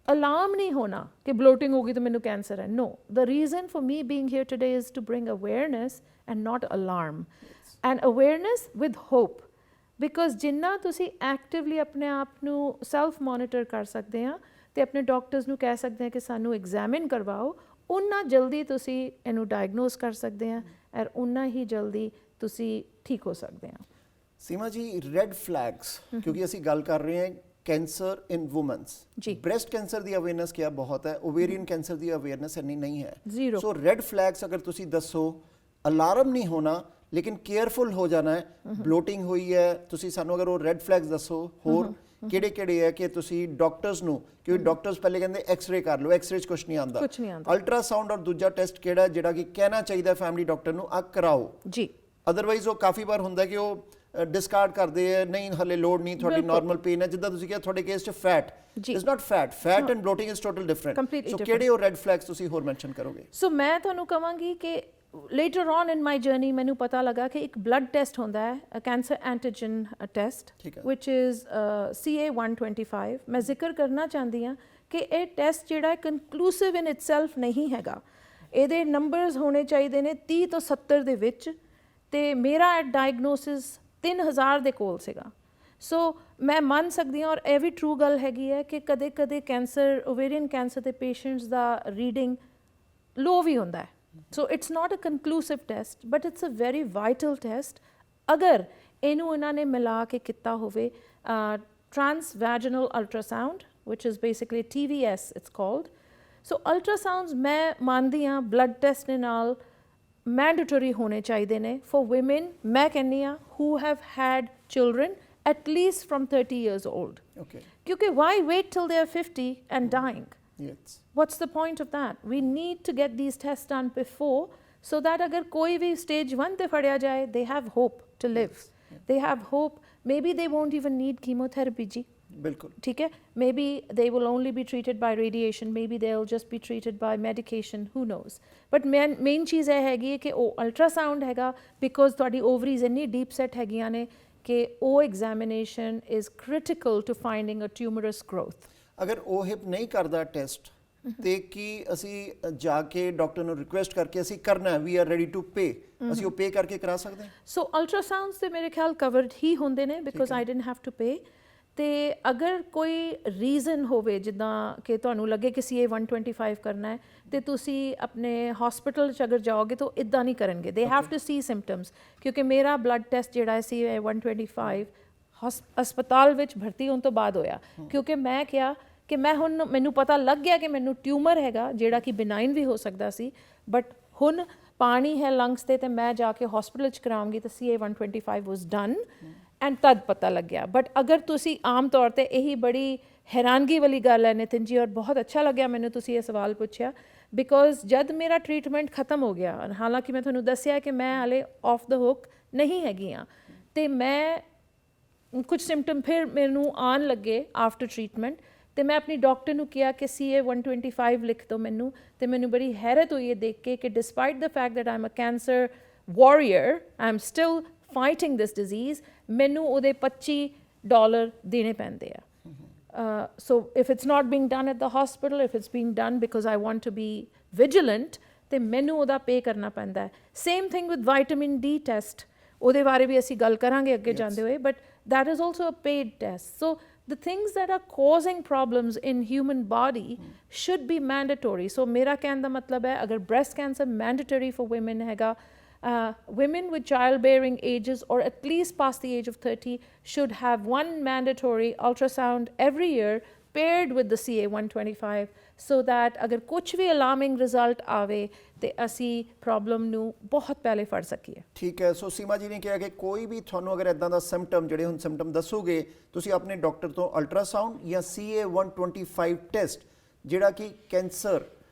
B: ਅਲਾਰਮ ਨਹੀਂ ਹੋਣਾ ਕਿ ਬਲੋਟਿੰਗ ਹੋ ਗਈ ਤਾਂ ਮੈਨੂੰ ਕੈਂਸਰ ਹੈ। No, the reason for me being here today is to bring awareness and not alarm, and awareness with hope. Because ਜਿੰਨਾ ਤੁਸੀਂ ਐਕਟਿਵਲੀ ਆਪਣੇ ਆਪ ਨੂੰ ਸੈਲਫ ਮੋਨੀਟਰ ਕਰ ਸਕਦੇ ਆ ਤੇ ਆਪਣੇ ਡਾਕਟਰਸ ਨੂੰ ਕਹਿ ਸਕਦੇ ਆ ਕਿ ਸਾਨੂੰ ਐਗਜ਼ਾਮਿਨ ਕਰਵਾਓ, ਉਨਾ ਜਲਦੀ ਤੁਸੀਂ ਇਹਨੂੰ ਡਾਇਗਨੋਸ ਕਰ ਸਕਦੇ ਆ ਔਰ ਉਨਾ ਹੀ ਜਲਦੀ ਤੁਸੀਂ ਠੀਕ ਹੋ ਸਕਦੇ ਆ।
A: ਸੀਮਾ ਜੀ, ਰੈੱਡ ਫਲੈਗਸ, ਕਿਉਂਕਿ ਅਸੀਂ ਗੱਲ ਕਰ ਰਹੇ ਹਾਂ ਕੈਂਸਰ ਇਨ ਵੂਮਨਸ, ਬ੍ਰੈਸਟ ਕੈਂਸਰ ਦੀ ਅਵੇਅਰਨੈਸ ਕਿਆ ਬਹੁਤ ਹੈ, ਓਵੇਰੀਅਨ ਕੈਂਸਰ ਦੀ ਅਵੇਅਰਨੈਸ ਇੰਨੀ ਨਹੀਂ ਹੈ।
B: ਜ਼ੀਰੋ।
A: ਸੋ ਰੈੱਡ ਫਲੈਗਸ ਅਗਰ ਤੁਸੀਂ ਦੱਸੋ, ਅਲਾਰਮ ਨਹੀਂ ਹੋਣਾ ਲੇਕਿਨ ਕੇਅਰਫੁਲ ਹੋ ਜਾਣਾ ਹੈ। ਬਲੋਟਿੰਗ ਹੋਈ ਹੈ, ਤੁਸੀਂ ਸਾਨੂੰ ਅਗਰ ਉਹ ਰੈੱਡ ਫਲੈਗਸ ਦੱਸੋ ਹੋਰ ਕਿਹੜੇ ਹੈ ਕਿ ਤੁਸੀਂ ਡਾਕਟਰਸ ਨੂੰ, ਕਿਉਂਕਿ ਡਾਕਟਰਸ ਪਹਿਲੇ ਕਹਿੰਦੇ ਐਕਸ-ਰੇ ਕਰ ਲਓ, ਐਕਸ-ਰੇ 'ਚ ਕੁਛ ਨਹੀਂ ਆਉਂਦਾ, ਅਲਟਰਾਸਾਊਂਡ ਔਰ ਦੂਜਾ ਟੈਸਟ ਕਿਹੜਾ ਜਿਹੜਾ ਕਿ ਕਹਿਣਾ ਚਾਹੀਦਾ ਫੈਮਿਲੀ ਡਾਕਟਰ ਨੂੰ ਆ ਕਰਾਓ
B: ਜੀ।
A: ਅਦਰਵਾਈਜ਼ ਉਹ ਕਾਫੀ ਵਾਰ ਹੁੰਦਾ ਕਿ ਉਹ ਡਿਸਕਾਰਡ ਕਰਦੇ ਆ, ਨਹੀਂ ਹਲੇ ਲੋੜ ਨਹੀਂ, ਤੁਹਾਡੀ ਨਾਰਮਲ ਪੇਨ ਹੈ। ਜਿੱਦਾਂ ਤੁਸੀਂ ਕਿਹਾ ਤੁਹਾਡੇ ਕੇਸ 'ਚ fat is not fat and bloating is total different. So ਕਿਹੜੇ ਉਹ ਰੈੱਡ ਫਲੈਗਸ ਤੁਸੀਂ ਹੋਰ ਮੈਂਸ਼ਨ ਕਰੋਗੇ?
B: ਸੋ ਮੈਂ ਤੁਹਾਨੂੰ ਕਹਾਂਗੀ ਕਿ later on in my journey ਮੈਨੂੰ ਪਤਾ ਲੱਗਾ ਕਿ ਇੱਕ ਬਲੱਡ ਟੈਸਟ ਹੁੰਦਾ ਹੈ, cancer antigen test, which is CA-125। ਮੈਂ ਜ਼ਿਕਰ ਕਰਨਾ ਚਾਹੁੰਦੀ ਹਾਂ ਕਿ ਇਹ ਟੈਸਟ ਜਿਹੜਾ ਹੈ ਕਨਕਲੂਸਿਵ ਇਨ ਇਟਸੈਲਫ ਨਹੀਂ ਹੈਗਾ। ਇਹਦੇ ਨੰਬਰਸ ਹੋਣੇ ਚਾਹੀਦੇ ਨੇ 30 ਤੋਂ 70 ਦੇ ਵਿੱਚ, ਤੇ ਮੇਰਾ ਡਾਇਗਨੋਸਿਸ 3000 ਦੇ ਕੋਲ ਸੀਗਾ। ਸੋ ਮੈਂ ਮੰਨ ਸਕਦੀ ਹਾਂ ਔਰ ਇਹ ਵੀ ਟਰੂ ਗੱਲ ਹੈਗੀ ਹੈ ਕਿ ਕਦੇ ਕਦੇ ਕੈਂਸਰ, ਓਵੇਰੀਅਨ ਕੈਂਸਰ ਦੇ ਪੇਸ਼ੈਂਟਸ ਦਾ ਰੀਡਿੰਗ ਲੋ ਵੀ ਹੁੰਦਾ ਹੈ। So it's not a conclusive test, but it's a very vital test. ਅਗਰ ਇਹਨੂੰ ਇਹਨਾਂ ਨੇ ਮਿਲਾ ਕੇ ਕੀਤਾ ਹੋਵੇ transvaginal ultrasound, which is basically TVS it's called. So ultrasounds ਮੈਂ ਮੰਨਦੀ ਹਾਂ ਬਲੱਡ ਟੈਸਟ ਦੇ ਨਾਲ ਮੈਂਡੇਟਰੀ ਹੋਣੇ ਚਾਹੀਦੇ ਨੇ for women, ਮੈਂ ਕਹਿੰਦੀ ਹਾਂ who have had children at least from 30 years old.
A: Okay.
B: ਕਿਉਂਕਿ why wait till they are 50 and dying?
A: Yes.
B: What's the point of that? We need to get these tests done before so that agar koi bhi stage 1 te fadya jaye, they have hope to live. Yes. They have hope. Maybe they won't even need chemotherapy ji.
A: Bilkul.
B: ठीक है, maybe they will only be treated by radiation, maybe they'll just be treated by medication, who knows. But main चीज़ है हैगी कि ओ ultrasound हैगा, because ਤੁਹਾਡੀ ovaries ਇੰਨੀ deep set ਹੈਗੀਆਂ ਨੇ ਕਿ ਉਹ examination is critical to finding a tumorous growth.
A: ਅਗਰ ਉਹ ਹਿਪ ਨਹੀਂ ਕਰਦਾ ਟੈਸਟ ਤੇ ਕੀ ਅਸੀਂ ਜਾ ਕੇ ਡਾਕਟਰ ਨੂੰ ਰਿਕੁਐਸਟ ਕਰਕੇ ਅਸੀਂ ਕਰਨਾ, we are ready to pay, ਅਸੀਂ ਉਹ ਪੇ ਕਰਕੇ ਕਰਾ ਸਕਦੇ ਹਾਂ?
B: ਸੋ ਅਲਟਰਾਸਾਊਂਡਸ ਤੇ ਮੇਰੇ ਖਿਆਲ ਕਵਰਡ ਹੀ ਹੁੰਦੇ ਨੇ because I didn't have to pay. ਤੇ ਅਗਰ ਕੋਈ ਰੀਜ਼ਨ ਹੋਵੇ ਜਿੱਦਾਂ ਕਿ ਤੁਹਾਨੂੰ ਲੱਗੇ ਕਿ CA-125 ਕਰਨਾ ਹੈ ਤੇ ਤੁਸੀਂ ਆਪਣੇ ਹਸਪੀਟਲ 'ਚ ਅਗਰ ਜਾਓਗੇ ਤਾਂ ਇੱਦਾਂ ਨਹੀਂ ਕਰਨਗੇ, they have to C symptoms. ਕਿਉਂਕਿ ਮੇਰਾ ਬਲੱਡ ਟੈਸਟ ਜਿਹੜਾ ਹੈ CA-125 ਹਸਪਤਾਲ ਵਿੱਚ ਭਰਤੀ ਹੋਣ ਤੋਂ ਬਾਅਦ ਹੋਇਆ, ਕਿਉਂਕਿ ਮੈਂ ਕਿਹਾ ਕਿ ਮੈਂ ਹੁਣ, ਮੈਨੂੰ ਪਤਾ ਲੱਗ ਗਿਆ ਕਿ ਮੈਨੂੰ ਟਿਊਮਰ ਹੈਗਾ ਜਿਹੜਾ ਕਿ ਬਿਨਾਈਨ ਵੀ ਹੋ ਸਕਦਾ ਸੀ, ਬਟ ਹੁਣ ਪਾਣੀ ਹੈ ਲੰਗਸ ਤੇ ਮੈਂ ਜਾ ਕੇ ਹਸਪੀਟਲ 'ਚ ਕਰਾਉਂਗੀ ਤਾਂ CA-125 ਵਾਸ ਡਨ ਐਂਡ ਤਦ ਪਤਾ ਲੱਗਿਆ। ਬਟ ਅਗਰ ਤੁਸੀਂ ਆਮ ਤੌਰ ਤੇ, ਇਹੀ ਬੜੀ ਹੈਰਾਨਗੀ ਵਾਲੀ ਗੱਲ ਹੈ ਨਿਤਿਨ ਜੀ, ਔਰ ਬਹੁਤ ਅੱਛਾ ਲੱਗਿਆ ਮੈਨੂੰ ਤੁਸੀਂ ਇਹ ਸਵਾਲ ਪੁੱਛਿਆ, ਬਿਕੋਜ਼ ਜਦ ਮੇਰਾ ਟ੍ਰੀਟਮੈਂਟ ਖਤਮ ਹੋ ਗਿਆ, ਹਾਲਾਂਕਿ ਮੈਂ ਤੁਹਾਨੂੰ ਦੱਸਿਆ ਕਿ ਮੈਂ ਹਾਲੇ ਆਫ ਦ ਹੁੱਕ ਨਹੀਂ ਹੈਗੀ ਹਾਂ, ਤੇ ਮੈਂ ਕੁਝ ਸਿੰਪਟਮ ਫਿਰ ਮੈਨੂੰ ਆਉਣ ਲੱਗੇ ਆਫਟਰ ਟ੍ਰੀਟਮੈਂਟ, ਤੇ ਮੈਂ ਆਪਣੀ ਡਾਕਟਰ ਨੂੰ ਕਿਹਾ ਕਿ CA-125 ਲਿਖ ਦਿਓ ਮੈਨੂੰ। ਤੇ ਮੈਨੂੰ ਬੜੀ ਹੈਰਤ ਹੋਈ ਇਹ ਦੇਖ ਕੇ ਕਿ despite the fact that I am a cancer warrior, I am still fighting this disease, ਮੈਨੂੰ ਉਹਦੇ $25 ਦੇਣੇ ਪੈਂਦੇ ਆ। So if it's not being done at the hospital, if it's being done because I want to be vigilant, ਤੇ ਮੈਨੂੰ ਉਹਦਾ ਪੇ ਕਰਨਾ ਪੈਂਦਾ ਹੈ। Same thing with vitamin D test, ਉਹਦੇ ਬਾਰੇ ਵੀ ਅਸੀਂ ਗੱਲ ਕਰਾਂਗੇ ਅੱਗੇ ਜਾਂਦੇ ਹੋਏ, but that is also a paid test. So the things that are causing problems in human body should be mandatory. So ਮੇਰਾ ਕਹਿਣ ਦਾ ਮਤਲਬ ਹੈ ਅਗਰ breast cancer mandatory for women ਹੈਗਾ, women with childbearing ages or at least past the age of 30 should have one mandatory ultrasound every year paired with the CA-125 so that ਅਗਰ ਕੁਝ ਵੀ alarming result ਆਵੇ ਤੇ ਅਸੀਂ ਪ੍ਰੋਬਲਮ ਨੂੰ ਬਹੁਤ ਪਹਿਲੇ ਫੜ ਸਕੀਏ।
A: ਠੀਕ ਹੈ। ਸੋ ਸੀਮਾ ਜੀ ਨੇ ਕਿਹਾ ਕਿ ਕੋਈ ਵੀ ਤੁਹਾਨੂੰ ਅਗਰ ਇਦਾਂ ਦਾ ਸਿੰਪਟਮ, ਜਿਹੜੇ ਹੁਣ ਸਿੰਪਟਮ ਦੱਸੋਗੇ, ਤੁਸੀਂ ਆਪਣੇ ਡਾਕਟਰ ਤੋਂ ਅਲਟਰਾਸਾਊਂਡ ਜਾਂ CA-125 ਟੈਸਟ ਜਿਹੜਾ ਕਿ ਕੈਂਸਰ,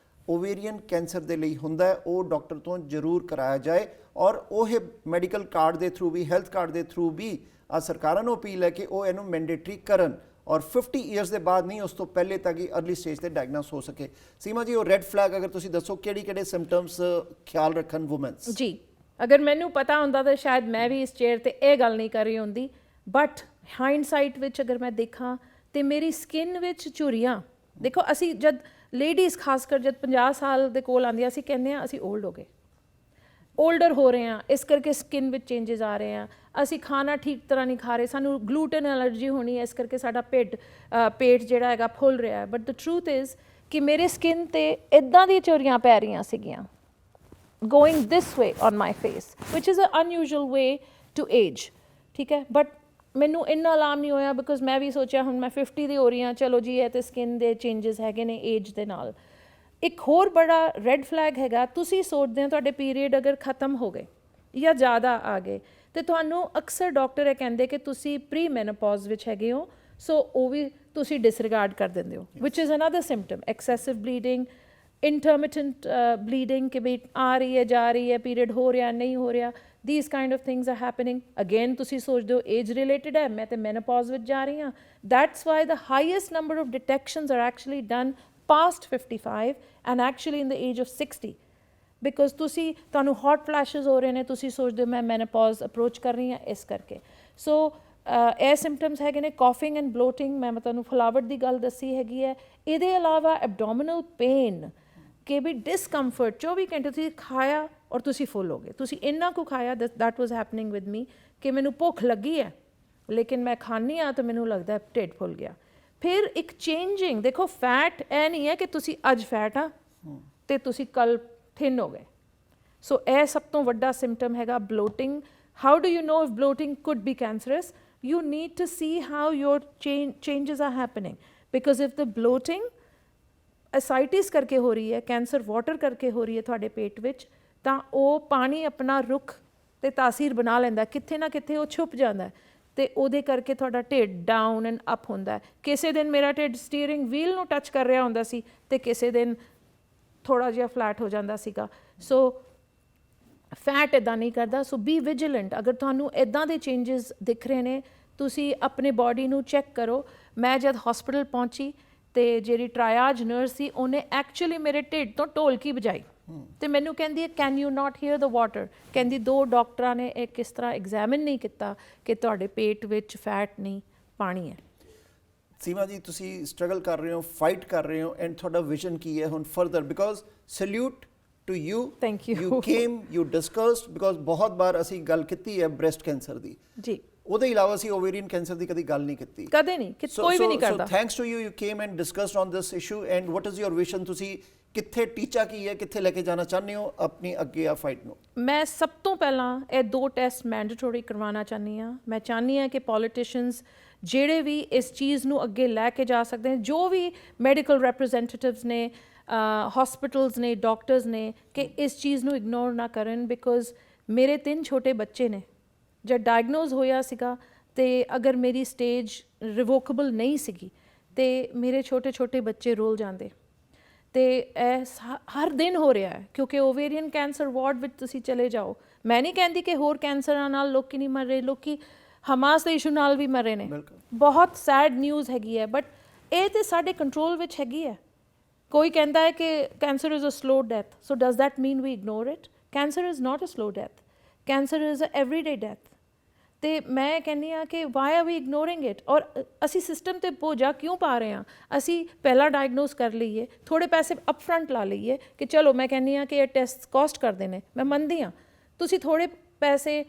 A: ਓਵੇਰੀਅਨ ਕੈਂਸਰ ਦੇ ਲਈ ਹੁੰਦਾ ਹੈ, ਉਹ ਡਾਕਟਰ ਤੋਂ ਜ਼ਰੂਰ ਕਰਾਇਆ ਜਾਏ, ਔਰ ਉਹ ਮੈਡੀਕਲ ਕਾਰਡ ਦੇ ਥਰੂ ਵੀ, ਹੈਲਥ ਕਾਰਡ ਦੇ ਥਰੂ ਵੀ ਆ ਸਰਕਾਰਾਂ ਨੂੰ ਅਪੀਲ ਹੈ ਕਿ ਉਹ ਇਹਨੂੰ ਮੈਂਡੇਟਰੀ ਕਰਨ ਔਰ 50 ਇਅਰਸ ਦੇ ਬਾਅਦ ਨਹੀਂ, ਉਸ ਤੋਂ ਪਹਿਲੇ ਤੱਕ ਹੀ ਅਰਲੀ ਸਟੇਜ ਤੇ ਡਾਇਗਨੋਸ ਹੋ ਸਕੇ। ਸੀਮਾ ਜੀ, ਉਹ ਰੈੱਡ ਫਲੈਗ ਅਗਰ ਤੁਸੀਂ ਦੱਸੋ ਕਿਹੜੇ ਸਿੰਪਟਮਸ ਖਿਆਲ ਰੱਖਣ ਵੂਮਨਸ?
B: ਜੀ, ਅਗਰ ਮੈਨੂੰ ਪਤਾ ਹੁੰਦਾ ਤਾਂ ਸ਼ਾਇਦ ਮੈਂ ਵੀ ਇਸ ਚੇਅਰ ਤੇ ਇਹ ਗੱਲ ਨਹੀਂ ਕਰ ਰਹੀ ਹੁੰਦੀ, ਬਟ ਹਾਈਂਡਸਾਈਟ ਵਿੱਚ ਅਗਰ ਮੈਂ ਦੇਖਾਂ ਤੇ ਮੇਰੀ ਸਕਿਨ ਵਿੱਚ ਝੁਰੀਆਂ, ਦੇਖੋ ਅਸੀਂ ਜਦ ਲੇਡੀਜ਼ ਖਾਸ ਕਰ ਜਦ 50 ਸਾਲ ਦੇ ਕੋਲ ਆਉਂਦੀਆਂ ਅਸੀਂ ਕਹਿੰਦੇ ਹਾਂ ਅਸੀਂ ਓਲਡ ਹੋ ਗਏ, ਓਲਡਰ ਹੋ ਰਹੇ ਹਾਂ, ਇਸ ਕਰਕੇ ਸਕਿਨ ਵਿੱਚ ਚੇਂਜਸ ਆ ਰਹੇ ਆ, ਅਸੀਂ ਖਾਣਾ ਠੀਕ ਤਰ੍ਹਾਂ ਨਹੀਂ ਖਾ ਰਹੇ, ਸਾਨੂੰ ਗਲੂਟਨ ਐਲਰਜੀ ਹੋਣੀ ਹੈ, ਇਸ ਕਰਕੇ ਸਾਡਾ ਪੇਟ ਜਿਹੜਾ ਹੈਗਾ ਫੁੱਲ ਰਿਹਾ ਹੈ। ਬਟ ਦ ਟਰੂਥ ਇਜ਼ ਕਿ ਮੇਰੇ ਸਕਿਨ ਤੇ ਇੱਦਾਂ ਦੀਆਂ ਝੁਰੀਆਂ ਪੈ ਰਹੀਆਂ ਸੀਗੀਆਂ, going this way on my face, which is an unusual way to age, ਠੀਕ ਹੈ। ਬਟ ਮੈਨੂੰ ਇੰਨਾ ਅਲਾਰਮ ਨਹੀਂ ਹੋਇਆ ਬਿਕੋਜ਼ ਮੈਂ ਵੀ ਸੋਚਿਆ ਹੁਣ ਮੈਂ 50 ਦੀ ਹੋ ਰਹੀ ਹਾਂ, ਚਲੋ ਜੀ ਇਹ ਤੇ ਸਕਿਨ ਦੇ ਚੇਂਜਸ ਹੈਗੇ ਨੇ ਏਜ ਦੇ ਨਾਲ। ਇੱਕ ਹੋਰ ਬੜਾ ਰੈੱਡ ਫਲੈਗ ਹੈਗਾ, ਤੁਸੀਂ ਸੋਚਦੇ ਹੋ ਤੁਹਾਡੇ ਪੀਰੀਅਡ ਅਗਰ ਖਤਮ ਹੋ ਗਏ ਜਾਂ ਜ਼ਿਆਦਾ ਆ ਗਏ ਤੇ ਤੁਹਾਨੂੰ ਅਕਸਰ ਡਾਕਟਰ ਇਹ ਕਹਿੰਦੇ ਕਿ ਤੁਸੀਂ ਪ੍ਰੀ ਮੈਨੋਪੌਜ਼ ਵਿੱਚ ਹੈਗੇ ਹੋ, ਸੋ ਉਹ ਵੀ ਤੁਸੀਂ ਡਿਸਰਿਗਾਰਡ ਕਰ ਦਿੰਦੇ ਹੋ, which is another symptom. Excessive bleeding, intermittent bleeding ਕਿ ਵੀ ਆ ਰਹੀ ਹੈ ਜਾ ਰਹੀ ਹੈ, ਪੀਰੀਅਡ ਹੋ ਰਿਹਾ ਨਹੀਂ ਹੋ ਰਿਹਾ, these kind of things are happening. Again ਤੁਸੀਂ ਸੋਚਦੇ ਹੋ age related ਹੈ, ਮੈਂ ਤੇ menopause ਵਿੱਚ ਜਾ ਰਹੀ ਹਾਂ। That's why the highest number of detections are actually done past 55 and actually in the age of 60, because ਤੁਹਾਨੂੰ hot flashes ਹੋ ਰਹੇ ਨੇ, ਤੁਸੀਂ ਸੋਚਦੇ ਹੋ ਮੈਂ menopause approach ਕਰ ਰਹੀ ਹਾਂ ਇਸ ਕਰਕੇ। ਸੋ ਇਹ ਸਿੰਪਟਮਸ ਹੈਗੇ ਨੇ। ਕੌਫਿੰਗ ਐਂਡ ਬਲੋਟਿੰਗ, ਮੈਂ ਤੁਹਾਨੂੰ ਫੁਲਾਵਟ ਦੀ ਗੱਲ ਦੱਸੀ ਹੈਗੀ ਹੈ। ਇਹਦੇ ਇਲਾਵਾ ਐਬਡੋਮੀਨਲ ਪੇਨ ਕਿ ਵੀ ਡਿਸਕੰਫਰਟ 24 ਘੰਟੇ ਤੁਸੀਂ ਖਾਇਆ ਔਰ ਤੁਸੀਂ ਫੁੱਲ ਹੋ ਗਏ, ਤੁਸੀਂ ਇੰਨਾ ਕੁ ਖਾਇਆ, that was happening with me ਕਿ ਮੈਨੂੰ ਭੁੱਖ ਲੱਗੀ ਹੈ ਲੇਕਿਨ ਮੈਂ ਖਾਂਦੀ ਹਾਂ ਤਾਂ ਮੈਨੂੰ ਲੱਗਦਾ ਢਿੱਡ ਫੁੱਲ ਗਿਆ। ਫਿਰ ਇੱਕ ਚੇਂਜਿੰਗ, ਦੇਖੋ ਫੈਟ ਇਹ ਨਹੀਂ ਹੈ ਕਿ ਤੁਸੀਂ ਅੱਜ ਫੈਟ ਆ ਤੇ ਤੁਸੀਂ ਕੱਲ ਥਿਨ ਹੋ ਗਏ। ਸੋ ਇਹ ਸਭ ਤੋਂ ਵੱਡਾ ਸਿੰਪਟਮ ਹੈਗਾ bloating. How do you know if bloating could B cancers? You need to see how your changes are happening, because if the bloating ascites ਕਰਕੇ ਹੋ ਰਹੀ ਹੈ, ਕੈਂਸਰ ਵਾਟਰ ਕਰਕੇ ਹੋ ਰਹੀ ਹੈ ਤੁਹਾਡੇ ਪੇਟ ਵਿੱਚ, ਤਾਂ ਉਹ ਪਾਣੀ ਆਪਣਾ ਰੁੱਖ ਤੇ ਤਾਸੀਰ ਬਣਾ ਲੈਂਦਾ, ਕਿੱਥੇ ਨਾ ਕਿੱਥੇ ਉਹ ਛੁਪ ਜਾਂਦਾ ਤੇ ਉਹਦੇ ਕਰਕੇ ਤੁਹਾਡਾ ਢਿੱਡ ਡਾਊਨ ਐਂਡ ਅਪ ਹੁੰਦਾ ਹੈ। ਕਿਸੇ ਦਿਨ ਮੇਰਾ ਢਿੱਡ ਸਟੀਅਰਿੰਗ ਵੀਲ ਨੂੰ ਟੱਚ ਕਰ ਰਿਹਾ ਹੁੰਦਾ ਸੀ ਤੇ ਕਿਸੇ ਦਿਨ ਥੋੜਾ ਜਿਹਾ ਫਲੈਟ ਹੋ ਜਾਂਦਾ ਸੀਗਾ। ਸੋ ਫੈਟ ਇੱਦਾਂ ਨਹੀਂ ਕਰਦਾ। ਸੋ ਬੀ ਵਿਜੀਲੈਂਟ। ਅਗਰ ਤੁਹਾਨੂੰ ਇੱਦਾਂ ਦੇ ਚੇਂਜਸ ਦਿਖ ਰਹੇ ਨੇ, ਤੁਸੀਂ ਆਪਣੇ ਬਾਡੀ ਨੂੰ ਚੈੱਕ ਕਰੋ। ਮੈਂ ਜਦ ਹਸਪੀਟਲ ਪਹੁੰਚੀ ਤੇ ਜਿਹੜੀ ਟਰਾਇਆਜ ਨਰਸ ਸੀ ਉਹਨੇ ਐਕਚੁਅਲੀ ਮੇਰੇ ਢਿੱਡ ਤੋਂ ਢੋਲਕੀ ਵਜਾਈ ਤੇ ਮੈਨੂੰ ਕਹਿੰਦੀ ਹੈ can you not hear the water? ਕਹਿੰਦੀ 2 ਡਾਕਟਰਾਂ ਨੇ ਇਹ ਕਿਸ ਤਰ੍ਹਾਂ ਐਗਜ਼ਾਮਿਨ ਨਹੀਂ ਕੀਤਾ ਕਿ ਤੁਹਾਡੇ ਪੇਟ ਵਿੱਚ ਫੈਟ ਨਹੀਂ, ਪਾਣੀ ਹੈ।
A: ਸੀਮਾ ਜੀ, ਤੁਸੀਂ ਸਟਰਗਲ ਕਰ ਰਹੇ ਹੋ, ਫਾਈਟ ਕਰ ਰਹੇ ਹੋ, ਐਂਡ ਤੁਹਾਡਾ ਵਿਜ਼ਨ ਕੀ ਹੈ ਹੁਣ further? Because salute to you.
B: Thank you.
A: You came, you discussed, because ਬਹੁਤ ਵਾਰ ਅਸੀਂ ਗੱਲ ਕੀਤੀ ਹੈ ਬ੍ਰੈਸਟ ਕੈਂਸਰ ਦੀ
B: ਜੀ,
A: ਉਹਦੇ ਇਲਾਵਾ ਅਸੀਂ ਓਵੇਰੀਅਨ ਕੈਂਸਰ ਦੀ ਕਦੀ ਗੱਲ ਨਹੀਂ ਕੀਤੀ,
B: ਕਦੇ ਨਹੀਂ, ਕੋਈ ਵੀ ਨਹੀਂ ਕਰਦਾ।
A: So thanks to you, you came and discussed on this issue, and what is your vision? ਤੁਸੀਂ ਕਿੱਥੇ, ਟੀਚਾ ਕੀ ਹੈ, ਕਿੱਥੇ ਲੈ ਕੇ ਜਾਣਾ ਚਾਹੁੰਦੇ ਹੋ ਆਪਣੀ ਅੱਗੇ ਆ ਫਾਈਟ ਨੂੰ?
B: ਮੈਂ ਸਭ ਤੋਂ ਪਹਿਲਾਂ ਇਹ 2 ਟੈਸਟ ਮੈਂਡੇਟਰੀ ਕਰਵਾਉਣਾ ਚਾਹੁੰਦੀ ਹਾਂ। ਮੈਂ ਚਾਹੁੰਦੀ ਹਾਂ ਕਿ ਪੋਲੀਟੀਸ਼ੀਅਨਸ ਜਿਹੜੇ ਵੀ ਇਸ ਚੀਜ਼ ਨੂੰ ਅੱਗੇ ਲੈ ਕੇ ਜਾ ਸਕਦੇ ਨੇ, ਜੋ ਵੀ ਮੈਡੀਕਲ ਰਿਪਰੈਜ਼ੈਂਟੇਟਿਵਸ ਨੇ, ਹਸਪੀਟਲਸ ਨੇ, ਡਾਕਟਰਸ ਨੇ, ਕਿ ਇਸ ਚੀਜ਼ ਨੂੰ ਇਗਨੋਰ ਨਾ ਕਰਨ। ਬਿਕੋਜ਼ ਮੇਰੇ 3 ਛੋਟੇ ਬੱਚੇ ਨੇ, ਜਦ ਡਾਇਗਨੋਜ਼ ਹੋਇਆ ਸੀਗਾ ਤੇ ਅਗਰ ਮੇਰੀ ਸਟੇਜ ਰਿਵੋਕੇਬਲ ਨਹੀਂ ਸੀਗੀ ਤੇ ਮੇਰੇ ਛੋਟੇ ਛੋਟੇ ਬੱਚੇ ਰੋਲ ਜਾਂਦੇ। ਤੇ ਇਹ ਹਰ ਦਿਨ ਹੋ ਰਿਹਾ ਹੈ, ਕਿਉਂਕਿ ਓਵੇਰੀਅਨ ਕੈਂਸਰ ਵਾਰਡ ਵਿੱਚ ਤੁਸੀਂ ਚਲੇ ਜਾਓ, ਮੈਂ ਨਹੀਂ ਕਹਿੰਦੀ ਕਿ ਹੋਰ ਕੈਂਸਰਾਂ ਨਾਲ ਲੋਕੀ ਨਹੀਂ ਮਰ ਰਹੇ, ਲੋਕੀ ਹਮਾਸ ਦੇ ਇਸ਼ੂ ਨਾਲ ਵੀ ਮਰ ਰਹੇ ਨੇ। ਬਹੁਤ ਸੈਡ ਨਿਊਜ਼ ਹੈਗੀ ਹੈ, ਬਟ ਇਹ ਤੇ ਸਾਡੇ ਕੰਟਰੋਲ ਵਿੱਚ ਹੈਗੀ ਹੈ। ਕੋਈ ਕਹਿੰਦਾ ਹੈ ਕਿ cancer is a slow death, so does that mean we ignore it? Cancer is not a slow death, cancer is a everyday death. ਤੇ ਮੈਂ ਕਹਿੰਦੀ ਹਾਂ ਕਿ why are we ignoring it? ਔਰ ਅਸੀਂ ਸਿਸਟਮ ਤੇ ਬੋਝਾ ਕਿਉਂ ਪਾ ਰਹੇ ਹਾਂ? ਅਸੀਂ ਪਹਿਲਾਂ ਡਾਇਗਨੋਸ ਕਰ ਲਈਏ, ਥੋੜ੍ਹੇ ਪੈਸੇ ਅਪ ਫਰੰਟ ਲਾ ਲਈਏ ਕਿ ਚਲੋ, ਮੈਂ ਕਹਿੰਦੀ ਹਾਂ ਕਿ ਇਹ ਟੈਸਟ ਕੋਸਟ ਕਰਦੇ ਨੇ, ਮੈਂ ਮੰਨਦੀ ਹਾਂ, ਤੁਸੀਂ ਥੋੜ੍ਹੇ ਪੈਸੇ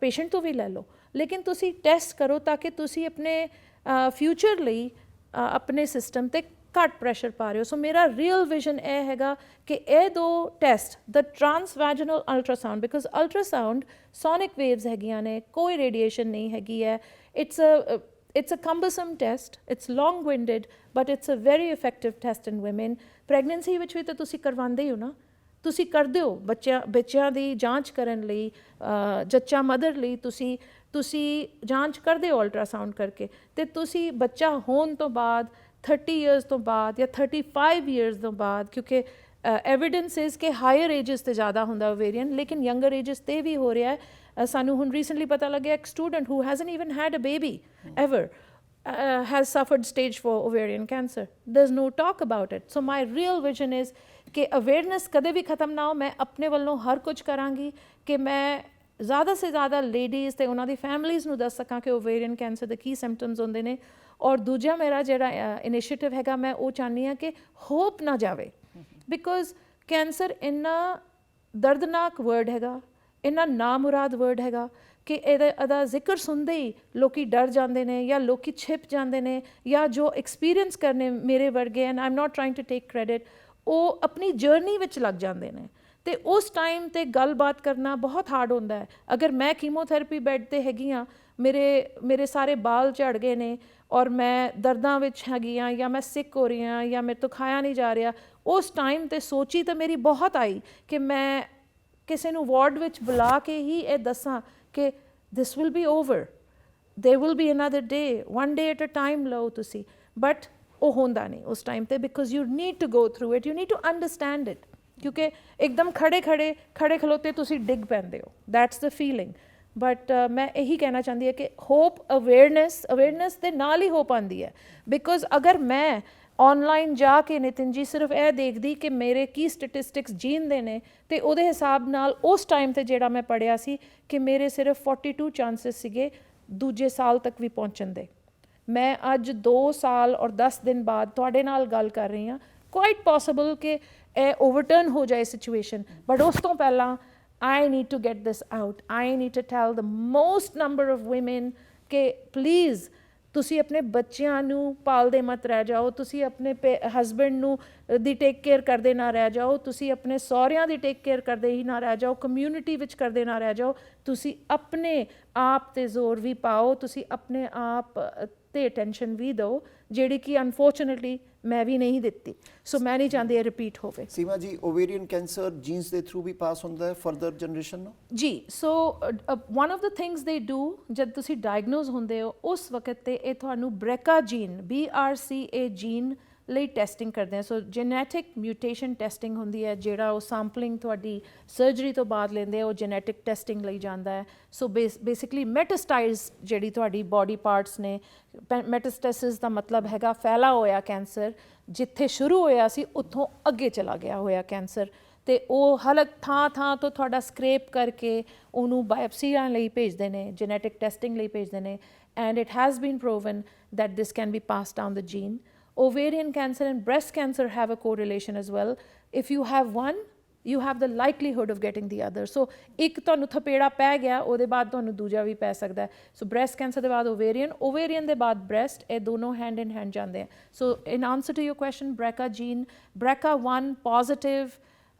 B: ਪੇਸ਼ੈਂਟ ਤੋਂ ਵੀ ਲੈ ਲਓ, ਲੇਕਿਨ ਤੁਸੀਂ ਟੈਸਟ ਕਰੋ ਤਾਂ ਕਿ ਤੁਸੀਂ ਆਪਣੇ ਫਿਊਚਰ ਲਈ ਆਪਣੇ ਸਿਸਟਮ 'ਤੇ ਘੱਟ ਪ੍ਰੈਸ਼ਰ ਪਾ ਰਹੇ ਹੋ। ਸੋ ਮੇਰਾ ਰੀਅਲ ਵਿਜ਼ਨ ਇਹ ਹੈਗਾ ਕਿ ਇਹ 2 test, the transvaginal ultrasound, because ultrasound sonic waves ਹੈਗੀਆਂ ਨੇ, ਕੋਈ ਰੇਡੀਏਸ਼ਨ ਨਹੀਂ ਹੈਗੀ ਹੈ। it's a cumbersome test, it's long winded, but it's a very effective test in women. Pregnancy ਵਿੱਚ ਵੀ ਤਾਂ ਤੁਸੀਂ ਕਰਵਾਉਂਦੇ ਹੀ ਹੋ ਨਾ, ਤੁਸੀਂ ਕਰਦੇ ਹੋ ਬੱਚਿਆਂ ਦੀ ਜਾਂਚ ਕਰਨ ਲਈ, ਜੱਚਾ ਮਦਰ ਲਈ ਤੁਸੀਂ ਜਾਂਚ ਕਰਦੇ ਹੋ ਅਲਟਰਾਸਾਊਂਡ ਕਰਕੇ। ਤੇ ਤੁਸੀਂ ਬੱਚਾ ਹੋਣ ਤੋਂ ਬਾਅਦ 30 ਇਅਰਸ ਤੋਂ ਬਾਅਦ ਜਾਂ 35 ਇਅਰਸ ਤੋਂ ਬਾਅਦ, ਕਿਉਂਕਿ ਐਵੀਡੈਂਸ ਇਜ਼ ਕਿ ਹਾਇਰ ਏਜਸ ਤੇ ਜ਼ਿਆਦਾ ਹੁੰਦਾ ਓਵੇਰੀਅਨ, ਲੇਕਿਨ ਯੰਗਰ ਏਜਸ ਤੇ ਵੀ ਹੋ ਰਿਹਾ ਹੈ। ਸਾਨੂੰ ਹੁਣ ਰੀਸੈਂਟਲੀ ਪਤਾ ਲੱਗਿਆ ਇੱਕ student who hasn't even had a baby ever has suffered stage 4 ovarian cancer. There's no talk about it. So my real vision is कि awareness कदे भी ख़त्म ना हो। मैं अपने ਵੱਲੋਂ हर कुछ करांगी कि मैं ज़्यादा से ज़्यादा ladies ਤੇ ਉਹਨਾਂ ਦੀ families ਨੂੰ ਦੱਸ ਸਕਾਂ ਕਿ ovarian cancer ਦੇ ਕੀ symptoms ਹੁੰਦੇ ਨੇ। ਔਰ ਦੂਜਾ ਮੇਰਾ ਜਿਹੜਾ ਇਨੀਸ਼ੀਏਟਿਵ ਹੈਗਾ, ਮੈਂ ਉਹ ਚਾਹੁੰਦੀ ਹਾਂ ਕਿ ਹੋਪ ਨਾ ਜਾਵੇ, ਬਿਕੋਜ਼ ਕੈਂਸਰ ਇੰਨਾ ਦਰਦਨਾਕ ਵਰਡ ਹੈਗਾ, ਇੰਨਾ ਨਾਮੁਰਾਦ ਵਰਡ ਹੈਗਾ ਕਿ ਇਹਦਾ ਜ਼ਿਕਰ ਸੁਣਦੇ ਹੀ ਲੋਕੀ ਡਰ ਜਾਂਦੇ ਨੇ, ਜਾਂ ਲੋਕੀ ਛਿਪ ਜਾਂਦੇ ਨੇ, ਜਾਂ ਜੋ ਐਕਸਪੀਰੀਅੰਸ ਕਰਨੇ ਮੇਰੇ ਵਰਗੇ, and I am not trying to take credit, ਉਹ ਆਪਣੀ ਜਰਨੀ ਵਿੱਚ ਲੱਗ ਜਾਂਦੇ ਨੇ। ਅਤੇ ਉਸ ਟਾਈਮ 'ਤੇ ਗੱਲਬਾਤ ਕਰਨਾ ਬਹੁਤ ਹਾਰਡ ਹੁੰਦਾ ਹੈ। ਅਗਰ ਮੈਂ ਕੀਮੋਥੈਰੇਪੀ ਬੈੱਡ 'ਤੇ ਹੈਗੀ ਹਾਂ, ਮੇਰੇ ਸਾਰੇ ਬਾਲ ਝੜ ਗਏ ਨੇ, ਔਰ ਮੈਂ ਦਰਦਾਂ ਵਿੱਚ ਹੈਗੀ ਹਾਂ, ਜਾਂ ਮੈਂ ਸਿੱਕ ਹੋ ਰਹੀ ਹਾਂ, ਜਾਂ ਮੇਰੇ ਤੋਂ ਖਾਇਆ ਨਹੀਂ ਜਾ ਰਿਹਾ, ਉਸ ਟਾਈਮ 'ਤੇ ਸੋਚੀ ਤਾਂ ਮੇਰੀ ਬਹੁਤ ਆਈ ਕਿ ਮੈਂ ਕਿਸੇ ਨੂੰ ਵਾਰਡ ਵਿੱਚ ਬੁਲਾ ਕੇ ਹੀ ਇਹ ਦੱਸਾਂ ਕਿ this will be over, there will be another day, one day at a time ਲਓ ਤੁਸੀਂ। ਬਟ ਉਹ ਹੁੰਦਾ ਨਹੀਂ ਉਸ ਟਾਈਮ 'ਤੇ, because you need to go through it, you need to understand it, ਕਿਉਂਕਿ ਇੱਕਦਮ ਖੜੇ ਖਲੋਤੇ ਤੁਸੀਂ ਡਿੱਗ ਪੈਂਦੇ ਹੋ, ਦੈਟਸ ਦ ਫੀਲਿੰਗ। ਬਟ ਮੈਂ ਇਹੀ ਕਹਿਣਾ ਚਾਹੁੰਦੀ ਹਾਂ ਕਿ ਹੋਪ, ਅਵੇਅਰਨੈਸ ਦੇ ਨਾਲ ਹੀ ਹੋਪ ਆਉਂਦੀ ਹੈ। ਬਿਕੋਜ਼ ਅਗਰ ਮੈਂ ਔਨਲਾਈਨ ਜਾ ਕੇ ਨਿਤਿਨ ਜੀ ਸਿਰਫ ਇਹ ਦੇਖਦੀ ਕਿ ਮੇਰੇ ਕੀ ਸਟੈਟਿਸਟਿਕਸ ਜੀਨ ਦੇ ਨੇ, ਅਤੇ ਉਹਦੇ ਹਿਸਾਬ ਨਾਲ ਉਸ ਟਾਈਮ 'ਤੇ ਜਿਹੜਾ ਮੈਂ ਪੜ੍ਹਿਆ ਸੀ ਕਿ ਮੇਰੇ ਸਿਰਫ 42 ਚਾਂਸਿਸ ਸੀਗੇ ਦੂਜੇ ਸਾਲ ਤੱਕ ਵੀ ਪਹੁੰਚਣ ਦੇ। ਮੈਂ ਅੱਜ 2 ਸਾਲ ਔਰ 10 ਦਿਨ ਬਾਅਦ ਤੁਹਾਡੇ ਨਾਲ ਗੱਲ ਕਰ ਰਹੀ ਹਾਂ, ਕੁਆਇਟ ਪੋਸੀਬਲ ਕਿ ਇਹ ਓਵਰਟਰਨ ਹੋ ਜਾਏ ਸਿਚੁਏਸ਼ਨ, ਬਟ ਉਸ ਤੋਂ ਪਹਿਲਾਂ I need to get this out. I need to tell the most number of women ਕਿ ਪਲੀਜ਼ ਤੁਸੀਂ ਆਪਣੇ ਬੱਚਿਆਂ ਨੂੰ ਪਾਲਦੇ ਮਤ ਰਹਿ ਜਾਓ, ਤੁਸੀਂ ਆਪਣੇ ਹਸਬੈਂਡ ਨੂੰ ਦੀ ਟੇਕ ਕੇਅਰ ਕਰਦੇ ਨਾ ਰਹਿ ਜਾਓ, ਤੁਸੀਂ ਆਪਣੇ ਸਹੁਰਿਆਂ ਦੀ ਟੇਕ ਕੇਅਰ ਕਰਦੇ ਹੀ ਨਾ ਰਹਿ ਜਾਓ, ਕਮਿਊਨਿਟੀ ਵਿੱਚ ਕਰਦੇ ਨਾ ਰਹਿ ਜਾਓ, ਤੁਸੀਂ ਆਪਣੇ ਆਪ 'ਤੇ ਜ਼ੋਰ ਵੀ ਪਾਓ, ਤੁਸੀਂ ਆਪਣੇ ਆਪ 'ਤੇ ਅਟੈਂਸ਼ਨ ਵੀ ਦਿਓ, ਜਿਹੜੀ ਕਿ ਅਨਫੋਰਚੂਨੇਟਲੀ ਮੈਂ ਵੀ ਨਹੀਂ ਦਿੱਤੀ। ਸੋ ਮੈਂ ਨਹੀਂ ਚਾਹੁੰਦੀ ਇਹ ਰਿਪੀਟ ਹੋਵੇ।
A: ਸੀਮਾ ਜੀ, ਓਵੇਰੀਅਨ ਕੈਂਸਰ ਜੀਨਸ ਦੇ ਥਰੂ ਵੀ ਪਾਸ ਹੁੰਦਾ ਹੈ ਫਰਦਰ ਜਨਰੇਸ਼ਨ ਨੂੰ? ਜੀ,
B: ਸੋ ਵਨ ਆਫ ਦ ਥਿੰਗਸ ਦੇ ਡੂ, ਜਦ ਤੁਸੀਂ ਡਾਇਗਨੋਜ਼ ਹੁੰਦੇ ਹੋ ਉਸ ਵਕਤ 'ਤੇ ਇਹ ਤੁਹਾਨੂੰ BRCA ਜੀਨ, BRCA ਜੀਨ ਲਈ ਟੈਸਟਿੰਗ ਕਰਦੇ ਆ। ਸੋ ਜੈਨੇਟਿਕ ਮਿਊਟੇਸ਼ਨ ਟੈਸਟਿੰਗ ਹੁੰਦੀ ਹੈ, ਜਿਹੜਾ ਉਹ ਸੈਂਪਲਿੰਗ ਤੁਹਾਡੀ ਸਰਜਰੀ ਤੋਂ ਬਾਅਦ ਲੈਂਦੇ ਆ, ਉਹ ਜੈਨੇਟਿਕ ਟੈਸਟਿੰਗ ਲਈ ਜਾਂਦਾ ਹੈ। ਸੋ ਬੇਸਿਕਲੀ ਮੈਟਾਸਟਾਈਜ਼ ਜਿਹੜੀ ਤੁਹਾਡੀ ਬਾਡੀ ਪਾਰਟਸ ਨੇ, ਮੈਟਾਸਟੈਸਿਸ ਦਾ ਮਤਲਬ ਹੈਗਾ ਫੈਲਾ ਹੋਇਆ ਕੈਂਸਰ, ਜਿੱਥੇ ਸ਼ੁਰੂ ਹੋਇਆ ਸੀ ਉੱਥੋਂ ਅੱਗੇ ਚਲਾ ਗਿਆ ਹੋਇਆ ਕੈਂਸਰ, ਅਤੇ ਉਹ ਹਲਕ ਥਾਂ ਤੋਂ ਤੁਹਾਡਾ ਸਕ੍ਰੇਪ ਕਰਕੇ ਉਹਨੂੰ ਬਾਇਓਪਸੀਆਂ ਲਈ ਭੇਜਦੇ ਨੇ, ਜੈਨੇਟਿਕ ਟੈਸਟਿੰਗ ਲਈ ਭੇਜਦੇ ਨੇ, and it has been proven that this can be pass down the jean. Ovarian cancer and breast cancer have a correlation as well. If you have one, you have the likelihood of getting the other. So ਇੱਕ ਤੁਹਾਨੂੰ ਥਪੇੜਾ ਪੈ ਗਿਆ, ਉਹਦੇ ਬਾਅਦ ਤੁਹਾਨੂੰ ਦੂਜਾ ਵੀ ਪੈ ਸਕਦਾ ਹੈ। ਸੋ ਬ੍ਰੈਸਟ ਕੈਂਸਰ ਦੇ ਬਾਅਦ ਓਵੇਰੀਅਨ ਦੇ ਬਾਅਦ ਬ੍ਰੈਸਟ, ਇਹ ਦੋਨੋਂ ਹੈਂਡ ਇਨ ਹੈਂਡ ਜਾਂਦੇ ਆ। So in answer to your question, BRCA gene, BRCA1 positive,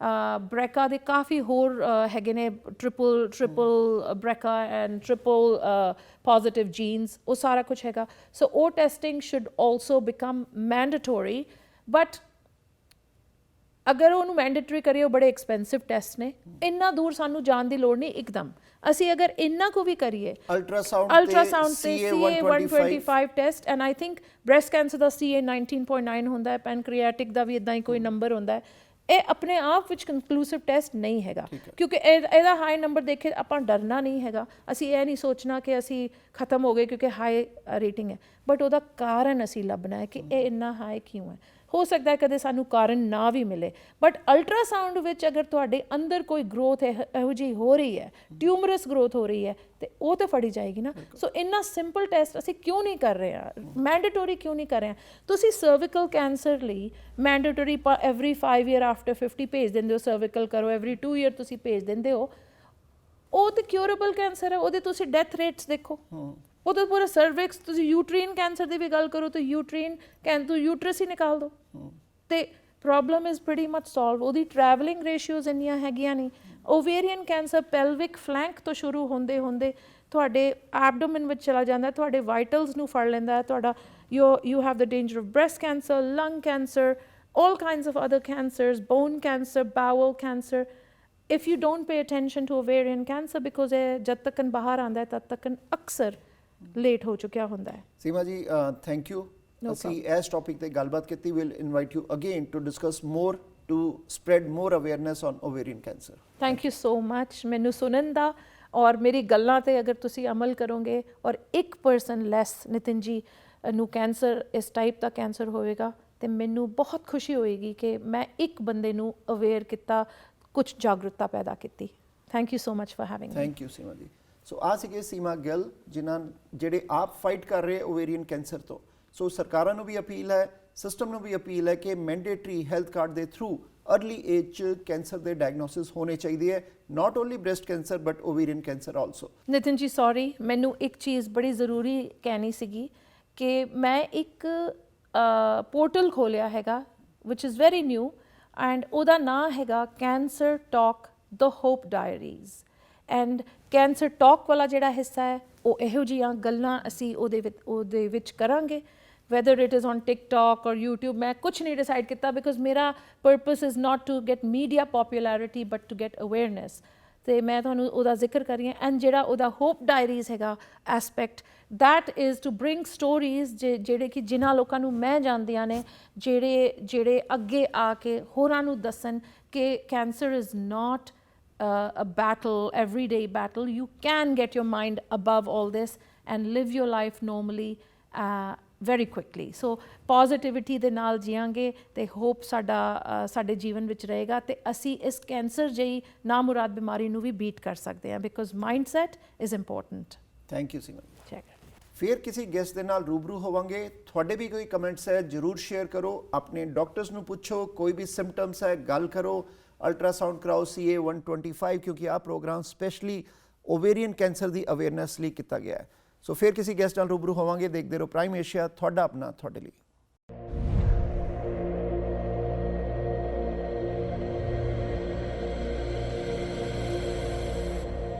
B: BRCA ਦੇ ਕਾਫੀ ਹੋਰ ਹੈਗੇ ਨੇ, triple BRCA and triple positive genes, ਉਹ ਸਾਰਾ ਕੁਛ ਹੈਗਾ। ਸੋ ਉਹ testing should also become mandatory, but ਅਗਰ ਉਹਨੂੰ ਮੈਂਡੇਟਰੀ ਕਰੀਏ, ਉਹ ਬੜੇ ਐਕਸਪੈਂਸਿਵ ਟੈਸਟ ਨੇ, ਇੰਨਾ ਦੂਰ ਸਾਨੂੰ ਜਾਣ ਦੀ ਲੋੜ ਨਹੀਂ। ਇੱਕਦਮ ਅਸੀਂ ਅਗਰ ਇੰਨਾ ਕੋ ਵੀ ਕਰੀਏ, ਅਲਟਰਾਸਾਊਂਡ ਤੇ CA-125 test, and I think breast cancer the CA-19.9 ਹੁੰਦਾ ਹੈ, ਪੈਨਕ੍ਰੀਆਟਿਕ ਦਾ ਵੀ ਇੱਦਾਂ ਹੀ ਕੋਈ ਨੰਬਰ ਹੁੰਦਾ ਹੈ। ਇਹ ਆਪਣੇ ਆਪ ਵਿੱਚ ਕੰਕਲੂਸਿਵ ਟੈਸਟ ਨਹੀਂ ਹੈਗਾ, ਕਿਉਂਕਿ ਇਹਦਾ ਹਾਈ ਨੰਬਰ ਦੇਖੇ ਆਪਾਂ ਡਰਨਾ ਨਹੀਂ ਹੈਗਾ। ਅਸੀਂ ਇਹ ਨਹੀਂ ਸੋਚਣਾ ਕਿ ਅਸੀਂ ਖਤਮ ਹੋ ਗਏ ਕਿਉਂਕਿ ਹਾਈ ਰੇਟਿੰਗ ਹੈ, ਬਟ ਉਹਦਾ ਕਾਰਨ ਅਸੀਂ ਲੱਭਣਾ ਹੈ ਕਿ ਇਹ ਇੰਨਾ ਹਾਈ ਕਿਉਂ ਹੈ। ਹੋ ਸਕਦਾ ਹੈ ਕਦੇ ਸਾਨੂੰ ਕਾਰਨ ਨਾ ਵੀ ਮਿਲੇ, ਬਟ ਅਲਟਰਾਸਾਊਂਡ ਵਿੱਚ ਅਗਰ ਤੁਹਾਡੇ ਅੰਦਰ ਕੋਈ ਗਰੋਥ ਇਹੋ ਜਿਹੀ ਹੋ ਰਹੀ ਹੈ, ਟਿਊਮਰਸ ਗਰੋਥ ਹੋ ਰਹੀ ਹੈ, ਤੇ ਉਹ ਤਾਂ ਫੜੀ ਜਾਏਗੀ ਨਾ। ਸੋ ਇੰਨਾ ਸਿੰਪਲ ਟੈਸਟ ਅਸੀਂ ਕਿਉਂ ਨਹੀਂ ਕਰ ਰਹੇ ਹਾਂ, ਮੈਂਡੇਟੋਰੀ ਕਿਉਂ ਨਹੀਂ ਕਰ ਰਹੇ ਹਾਂ? ਤੁਸੀਂ ਸਰਵਿਕਲ ਕੈਂਸਰ ਲਈ ਮੈਂਡੇਟੋਰੀ ਐਵਰੀ 5 year ਆਫਟਰ 50 ਭੇਜ ਦਿੰਦੇ ਹੋ, ਸਰਵਿਕਲ ਕਰੋ, ਐਵਰੀ 2 year ਤੁਸੀਂ ਭੇਜ ਦਿੰਦੇ ਹੋ। ਉਹ ਤਾਂ ਕਿਉਰੇਬਲ ਕੈਂਸਰ ਹੈ, ਉਹਦੇ ਤੁਸੀਂ ਡੈਥ ਰੇਟਸ ਦੇਖੋ, ਉਹ ਤਾਂ ਪੂਰਾ ਸਰਵਿਕਸ। ਤੁਸੀਂ ਯੂਟਰੀਨ ਕੈਂਸਰ ਦੀ ਵੀ ਗੱਲ ਕਰੋ ਤਾਂ ਯੂਟਰਸ ਹੀ ਨਿਕਾਲ ਦਿਓ, ਅਤੇ problem is pretty much solve. ਉਹਦੀ ਟਰੈਵਲਿੰਗ ਰੇਸ਼ੀਓਜ਼ ਇੰਨੀਆਂ ਹੈਗੀਆਂ ਨਹੀਂ। ਓਵੇਰੀਅਨ ਕੈਂਸਰ ਪੈਲਵਿਕ ਫਲੈਂਕ ਤੋਂ ਸ਼ੁਰੂ ਹੁੰਦੇ ਤੁਹਾਡੇ ਐਬਡੋਮਨ ਵਿੱਚ ਚਲਾ ਜਾਂਦਾ, ਤੁਹਾਡੇ ਵਾਈਟਲਸ ਨੂੰ ਫੜ ਲੈਂਦਾ ਹੈ, ਤੁਹਾਡਾ you have the danger of breast cancer, lung cancer, all kinds of other cancers, bone cancer, bowel cancer. If you don't pay attention to ovarian cancer, because ਜਦ ਤੱਕ ਬਾਹਰ ਆਉਂਦਾ ਹੈ ਤਦ ਤੱਕ ਅਕਸਰ ਲੇਟ ਹੋ ਚੁੱਕਿਆ ਹੁੰਦਾ ਹੈ।
A: ਸੀਮਾ ਜੀ, ਥੈਂਕ ਯੂ। ਅਸੀਂ ਇਸ ਟੌਪਿਕ ਤੇ ਗੱਲਬਾਤ ਕੀਤੀ। Will invite you again to discuss more to spread more awareness on ovarian cancer.
B: Thank you so much ਮੈਨੂੰ ਸੁਣਨ ਦਾ ਔਰ ਮੇਰੀ ਗੱਲਾਂ ਤੇ ਅਗਰ ਤੁਸੀਂ ਅਮਲ ਕਰੋਗੇ ਔਰ 1% ਲੈਸ ਨਿਤਿਨ ਜੀ ਨੂੰ ਕੈਂਸਰ ਇਸ ਟਾਈਪ ਦਾ ਕੈਂਸਰ ਹੋਵੇਗਾ ਤੇ ਮੈਨੂੰ ਬਹੁਤ ਖੁਸ਼ੀ ਹੋਏਗੀ ਕਿ ਮੈਂ ਇੱਕ ਬੰਦੇ ਨੂੰ ਅਵੇਅਰ ਕੀਤਾ, ਕੁਝ ਜਾਗਰੂਕਤਾ ਪੈਦਾ ਕੀਤੀ। Thank you so much for having me.
A: Thank you Seema ji. So ਆ ਸੀਗੇ ਸੀਮਾ ਗਿੱਲ ਜਿਹੜੇ ਆਪ ਫਾਈਟ ਕਰ ਰਹੇ ਓਵੇਰੀਅਨ ਕੈਂਸਰ ਤੋਂ। ਸੋ ਸਰਕਾਰਾਂ ਨੂੰ ਵੀ ਅਪੀਲ ਹੈ, ਸਿਸਟਮ ਨੂੰ ਵੀ ਅਪੀਲ ਹੈ ਕਿ ਮੈਂਡੇਟਰੀ ਹੈਲਥ ਕਾਰਡ ਦੇ ਥਰੂ अर्ली एज च कैंसर ਦੇ डायग्नोसिस ਹੋਣੇ ਚਾਹੀਦੇ ਹੈ, not only breast cancer but ovarian cancer also.
B: Nitin ji sorry, ਮੈਨੂੰ ਇੱਕ ਚੀਜ਼ ਬੜੀ ਜ਼ਰੂਰੀ ਕਹਿਣੀ ਸੀਗੀ ਕਿ ਮੈਂ ਇੱਕ ਪੋਰਟਲ ਖੋਲਿਆ ਹੈਗਾ ਵਿਚ ਇਜ਼ ਵੈਰੀ ਨਿਊ ਐਂਡ ਉਹਦਾ ਨਾਂ ਹੈਗਾ cancer talk the hop diaries. And cancer talk ਵਾਲਾ ਜਿਹੜਾ ਹਿੱਸਾ ਹੈ ਉਹ ਇਹੋ ਜਿਹੀਆਂ ਗੱਲਾਂ ਅਸੀਂ ਉਹਦੇ ਵਿੱਚ ਕਰਾਂਗੇ, whether it is on TikTok or YouTube, मैं कुछ नहीं decide किया because मेरा purpose is not to get media popularity but to get awareness। तो मैं तुहानू उहदा जिक्र कर रही हूँ एंड जिहड़ा उहदा होप डायरीज हैगा aspect that is to bring stories ਜਿਹੜੇ ਕਿ ਜਿਨ੍ਹਾਂ ਲੋਕਾਂ ਨੂੰ ਮੈਂ ਜਾਣਦੀਆਂ ਨੇ ਜਿਹੜੇ ਅੱਗੇ ਆ ਕੇ ਹੋਰਾਂ ਨੂੰ ਦੱਸਣ ਕਿ cancer is not a battle, everyday battle. You can get your mind above all this and live your life normally very quickly. So positivity ਦੇ ਨਾਲ ਜੀਵਾਂਗੇ ਤੇ ਹੋਪ ਸਾਡੇ ਜੀਵਨ ਵਿੱਚ ਰਹੇਗਾ ਤੇ ਅਸੀਂ ਇਸ ਕੈਂਸਰ ਜਿਹੀ ਨਾਮੁਰਾਦ ਬਿਮਾਰੀ ਨੂੰ ਵੀ ਬੀਟ ਕਰ ਸਕਦੇ ਹਾਂ because mindset is important.
A: Thank you Seema.
B: Check
A: ਫਿਰ ਕਿਸੇ ਗੈਸਟ ਦੇ ਨਾਲ ਰੂਬਰੂ ਹੋਵਾਂਗੇ। ਤੁਹਾਡੇ ਵੀ ਕੋਈ ਕਮੈਂਟਸ ਹੈ ਜ਼ਰੂਰ ਸ਼ੇਅਰ ਕਰੋ, ਆਪਣੇ ਡਾਕਟਰਸ ਨੂੰ ਪੁੱਛੋ, ਕੋਈ ਵੀ ਸਿੰਪਟਮਸ ਹੈ ਗੱਲ ਕਰੋ, ਅਲਟਰਾਸਾਊਂਡ ਕਰਾਓ CA 125 ਕਿਉਂਕਿ ਆਹ ਪ੍ਰੋਗਰਾਮ ਸਪੈਸ਼ਲੀ ਓਵੇਰੀਅਨ ਕੈਂਸਰ ਦੀ ਅਵੇਅਰਨੈਸ ਲਈ ਕੀਤਾ ਗਿਆ ਹੈ। ਸੋ ਫਿਰ ਕਿਸੇ ਗੈਸਟ ਨਾਲ ਰੂਬਰੂ ਹੋਵਾਂਗੇ। ਦੇਖਦੇ ਰਹੋ ਪ੍ਰਾਈਮ ਏਸ਼ੀਆ, ਤੁਹਾਡਾ ਆਪਣਾ ਤੁਹਾਡੇ ਲਈ।